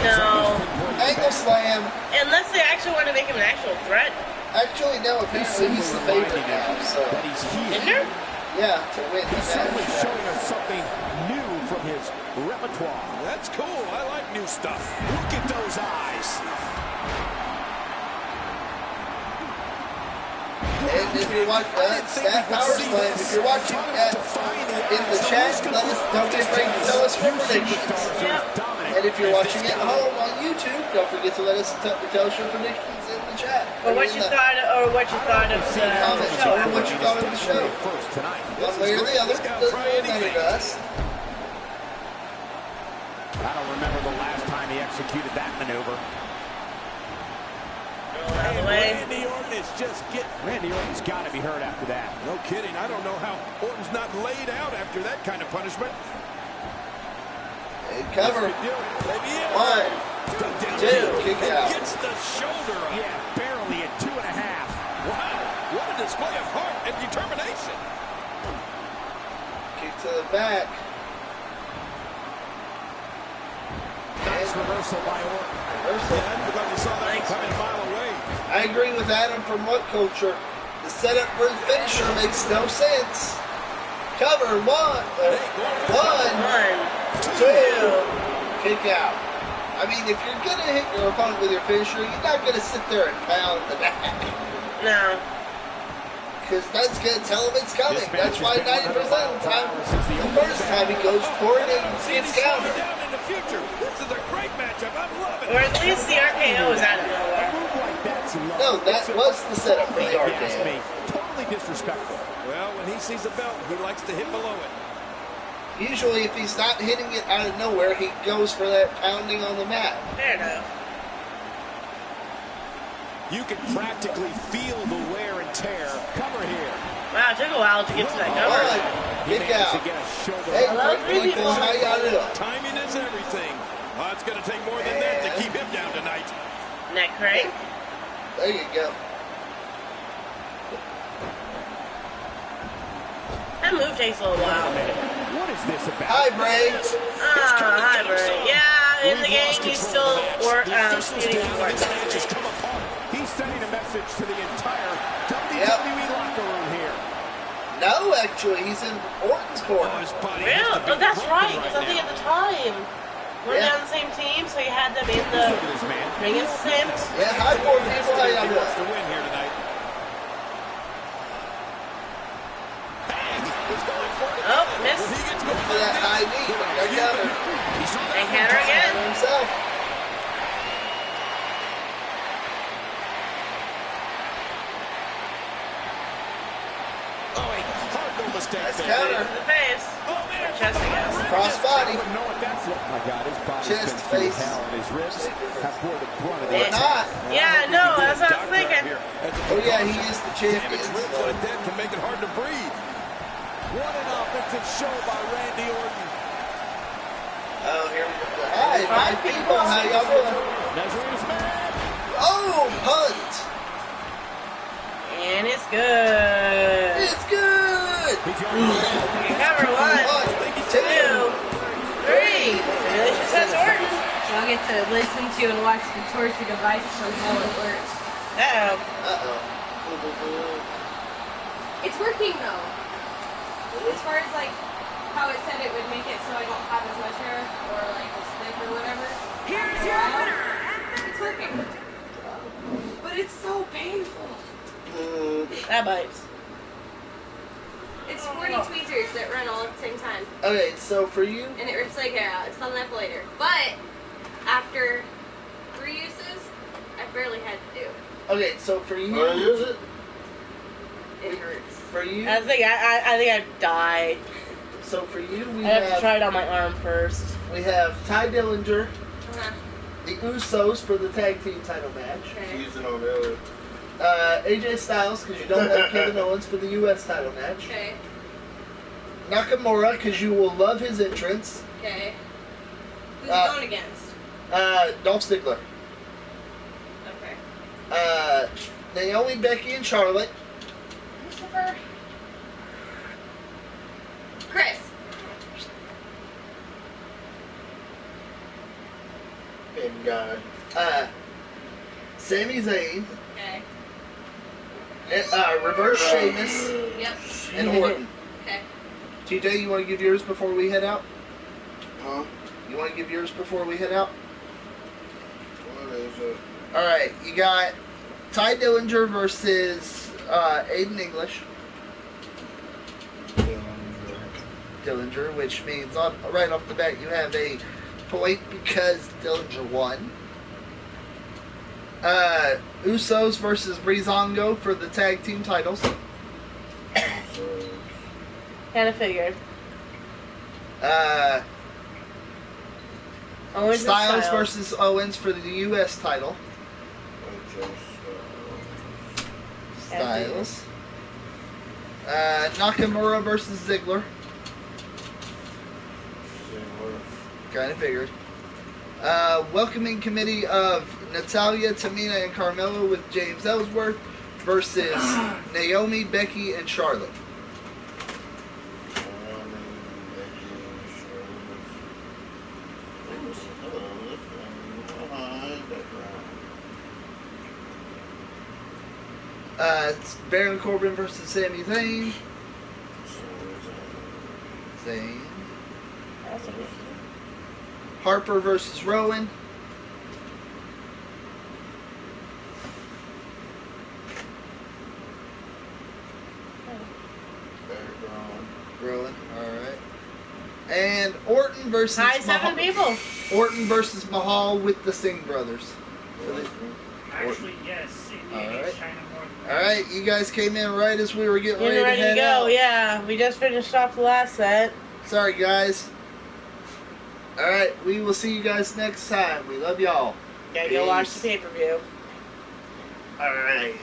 Speaker 2: No.
Speaker 1: Angle slam.
Speaker 2: Unless they actually want to make him an actual threat.
Speaker 1: Actually, no, apparently he's the favorite now, so.
Speaker 2: Jinder?
Speaker 1: Yeah, to win the
Speaker 9: He's certainly
Speaker 1: match.
Speaker 9: showing us something new from his repertoire.
Speaker 8: That's cool. I like new stuff. Look at those eyes.
Speaker 1: And if you're watching that power slam, if you're watching that in the chat, don't be afraid to tell us your predictions.
Speaker 2: Yep.
Speaker 1: And if you're watching at home on YouTube, don't forget to let us tell us your predictions in the chat.
Speaker 2: Or what you thought, of the show.
Speaker 1: Or what you thought of the show. One way or the other, doesn't really matter to us.
Speaker 9: I don't remember the last time he executed that maneuver.
Speaker 2: Out of the way.
Speaker 8: Randy Orton is just getting...
Speaker 9: Randy Orton's got to be hurt after that.
Speaker 8: No kidding. I don't know how Orton's not laid out after that kind of punishment.
Speaker 1: And cover.
Speaker 8: Maybe
Speaker 1: 1, 2, kick out.
Speaker 8: Gets the shoulder up.
Speaker 9: Yeah, barely at 2.5.
Speaker 8: Wow, what a display of heart and determination.
Speaker 1: Kick to the back.
Speaker 9: Nice reversal by Orton.
Speaker 8: Yeah, because you saw that coming a mile away.
Speaker 1: I agree with Adam from What Culture. The setup for the finisher makes no sense. Cover. 1, 2, kick out. I mean, if you're going to hit your opponent with your finisher, you're not going to sit there and pound the back.
Speaker 2: No.
Speaker 1: Because that's going to tell him it's coming. That's why 90% of the time, the first time he goes for it, and it's countered.
Speaker 8: Down in the future. This is a great matchup. I'm loving it.
Speaker 2: Or at least the RKO is out of nowhere.
Speaker 1: No, that was the setup for the
Speaker 9: If you ask
Speaker 1: RKO.
Speaker 9: me, totally disrespectful.
Speaker 8: Well, when he sees a belt, he likes to hit below it.
Speaker 1: Usually, if he's not hitting it out of nowhere, he goes for that pounding on the mat.
Speaker 2: Fair enough.
Speaker 9: You can practically feel the wear and tear. Cover here.
Speaker 2: Wow, it took a while to get to that cover.
Speaker 1: Kick out.
Speaker 9: To get a shoulder.
Speaker 1: Hey, great people, how y'all doing?
Speaker 8: Timing is everything. Well, it's going to take more than that to keep him down tonight.
Speaker 2: Neck crank.
Speaker 1: There you go.
Speaker 2: That move takes a little while.
Speaker 9: What is this about?
Speaker 1: Hi, Bray.
Speaker 2: Hi, Bray. Yeah, in the game, he's still getting work.
Speaker 9: He's sending a message to the entire WWE locker room here.
Speaker 1: No, actually, he's in Orton's corner.
Speaker 2: Really? Oh, that's right, because I think at the time, we're on the same team, so you had them in the ring assistant.
Speaker 1: Yeah, hi, poor people. How y'all doing?
Speaker 8: To win here tonight.
Speaker 2: Oh, missed.
Speaker 1: Look for that high knee. There counter.
Speaker 2: And counter again.
Speaker 1: Himself. That's counter.
Speaker 2: The face. Or chest, I guess.
Speaker 1: Cross body.
Speaker 9: My God, his body's
Speaker 1: Chest,
Speaker 9: been through
Speaker 1: face.
Speaker 9: hell, and his ribs have bore the brunt of the
Speaker 1: Or
Speaker 9: attack.
Speaker 1: not.
Speaker 2: Yeah, no, that's what I was thinking.
Speaker 1: Oh, yeah, he is the champion.
Speaker 8: Damage ribs
Speaker 1: So.
Speaker 8: like that can make it hard to breathe. What an offensive show by Randy Orton.
Speaker 1: Oh, here we go. Hi, people. How y'all doing? Oh, punt.
Speaker 2: And it's good.
Speaker 1: It's good.
Speaker 2: Cover 1, 2, 3. Delicious has Orton.
Speaker 3: I'll get to listen to and watch the torture device from how it works.
Speaker 2: Uh-oh.
Speaker 3: It's working though. As far as like how it said it would make it so I don't have as much hair or like a slip or whatever.
Speaker 6: Here's your winner.
Speaker 3: It's working. But it's so painful.
Speaker 2: That bites.
Speaker 3: It's 40 tweezers that run all at the same time.
Speaker 1: Okay, so for you,
Speaker 3: And it rips like hair out. It's called an epilator. But after 3 uses, I barely had to do.
Speaker 1: okay, so for you,
Speaker 3: It hurts.
Speaker 1: for you,
Speaker 2: I think I'd die.
Speaker 1: so for you, we
Speaker 2: I have to
Speaker 1: have
Speaker 2: try it on my arm first.
Speaker 1: Ty Dillinger,
Speaker 3: Uh-huh.
Speaker 1: the Usos for the tag team title match,
Speaker 3: Okay.
Speaker 1: AJ Styles because you don't have Kevin Owens for the U.S. title match,
Speaker 3: Okay.
Speaker 1: Nakamura because you will love his entrance,
Speaker 3: Okay. Who's it going against?
Speaker 1: Dolph Ziggler,
Speaker 3: Okay.
Speaker 1: Naomi, Becky, and Charlotte.
Speaker 3: Christopher. Chris.
Speaker 1: And God. Sami Zayn.
Speaker 3: Okay.
Speaker 1: Reverse Sheamus.
Speaker 3: Yep.
Speaker 1: And Orton.
Speaker 3: Okay.
Speaker 1: TJ, you want to give yours before we head out?
Speaker 10: Huh?
Speaker 1: You want to give yours before we head out?
Speaker 10: What is it?
Speaker 1: Alright, you got Ty Dillinger versus Aiden English. Dillinger, which means right off the bat you have a point because Dillinger won. Usos versus Breezango for the tag team titles.
Speaker 2: Kind of figured.
Speaker 1: Styles versus Owens for the U.S. title. Styles. Nakamura versus Ziggler. Kind of figured. Welcoming committee of Natalya, Tamina, and Carmella with James Ellsworth versus Naomi, Becky, and Charlotte. Baron Corbin versus Sami Zayn. Harper versus Rowan. Rowan, alright. And Orton versus
Speaker 2: seven people.
Speaker 1: Orton versus Mahal with the Singh brothers.
Speaker 7: Actually, yes.
Speaker 1: Alright. Alright, you guys came in right as we were getting ready to head
Speaker 2: go,
Speaker 1: out.
Speaker 2: yeah. We just finished off the last set.
Speaker 1: Sorry, guys. Alright, we will see you guys next time. We love y'all.
Speaker 2: Gotta go watch the pay-per-view.
Speaker 1: Alright.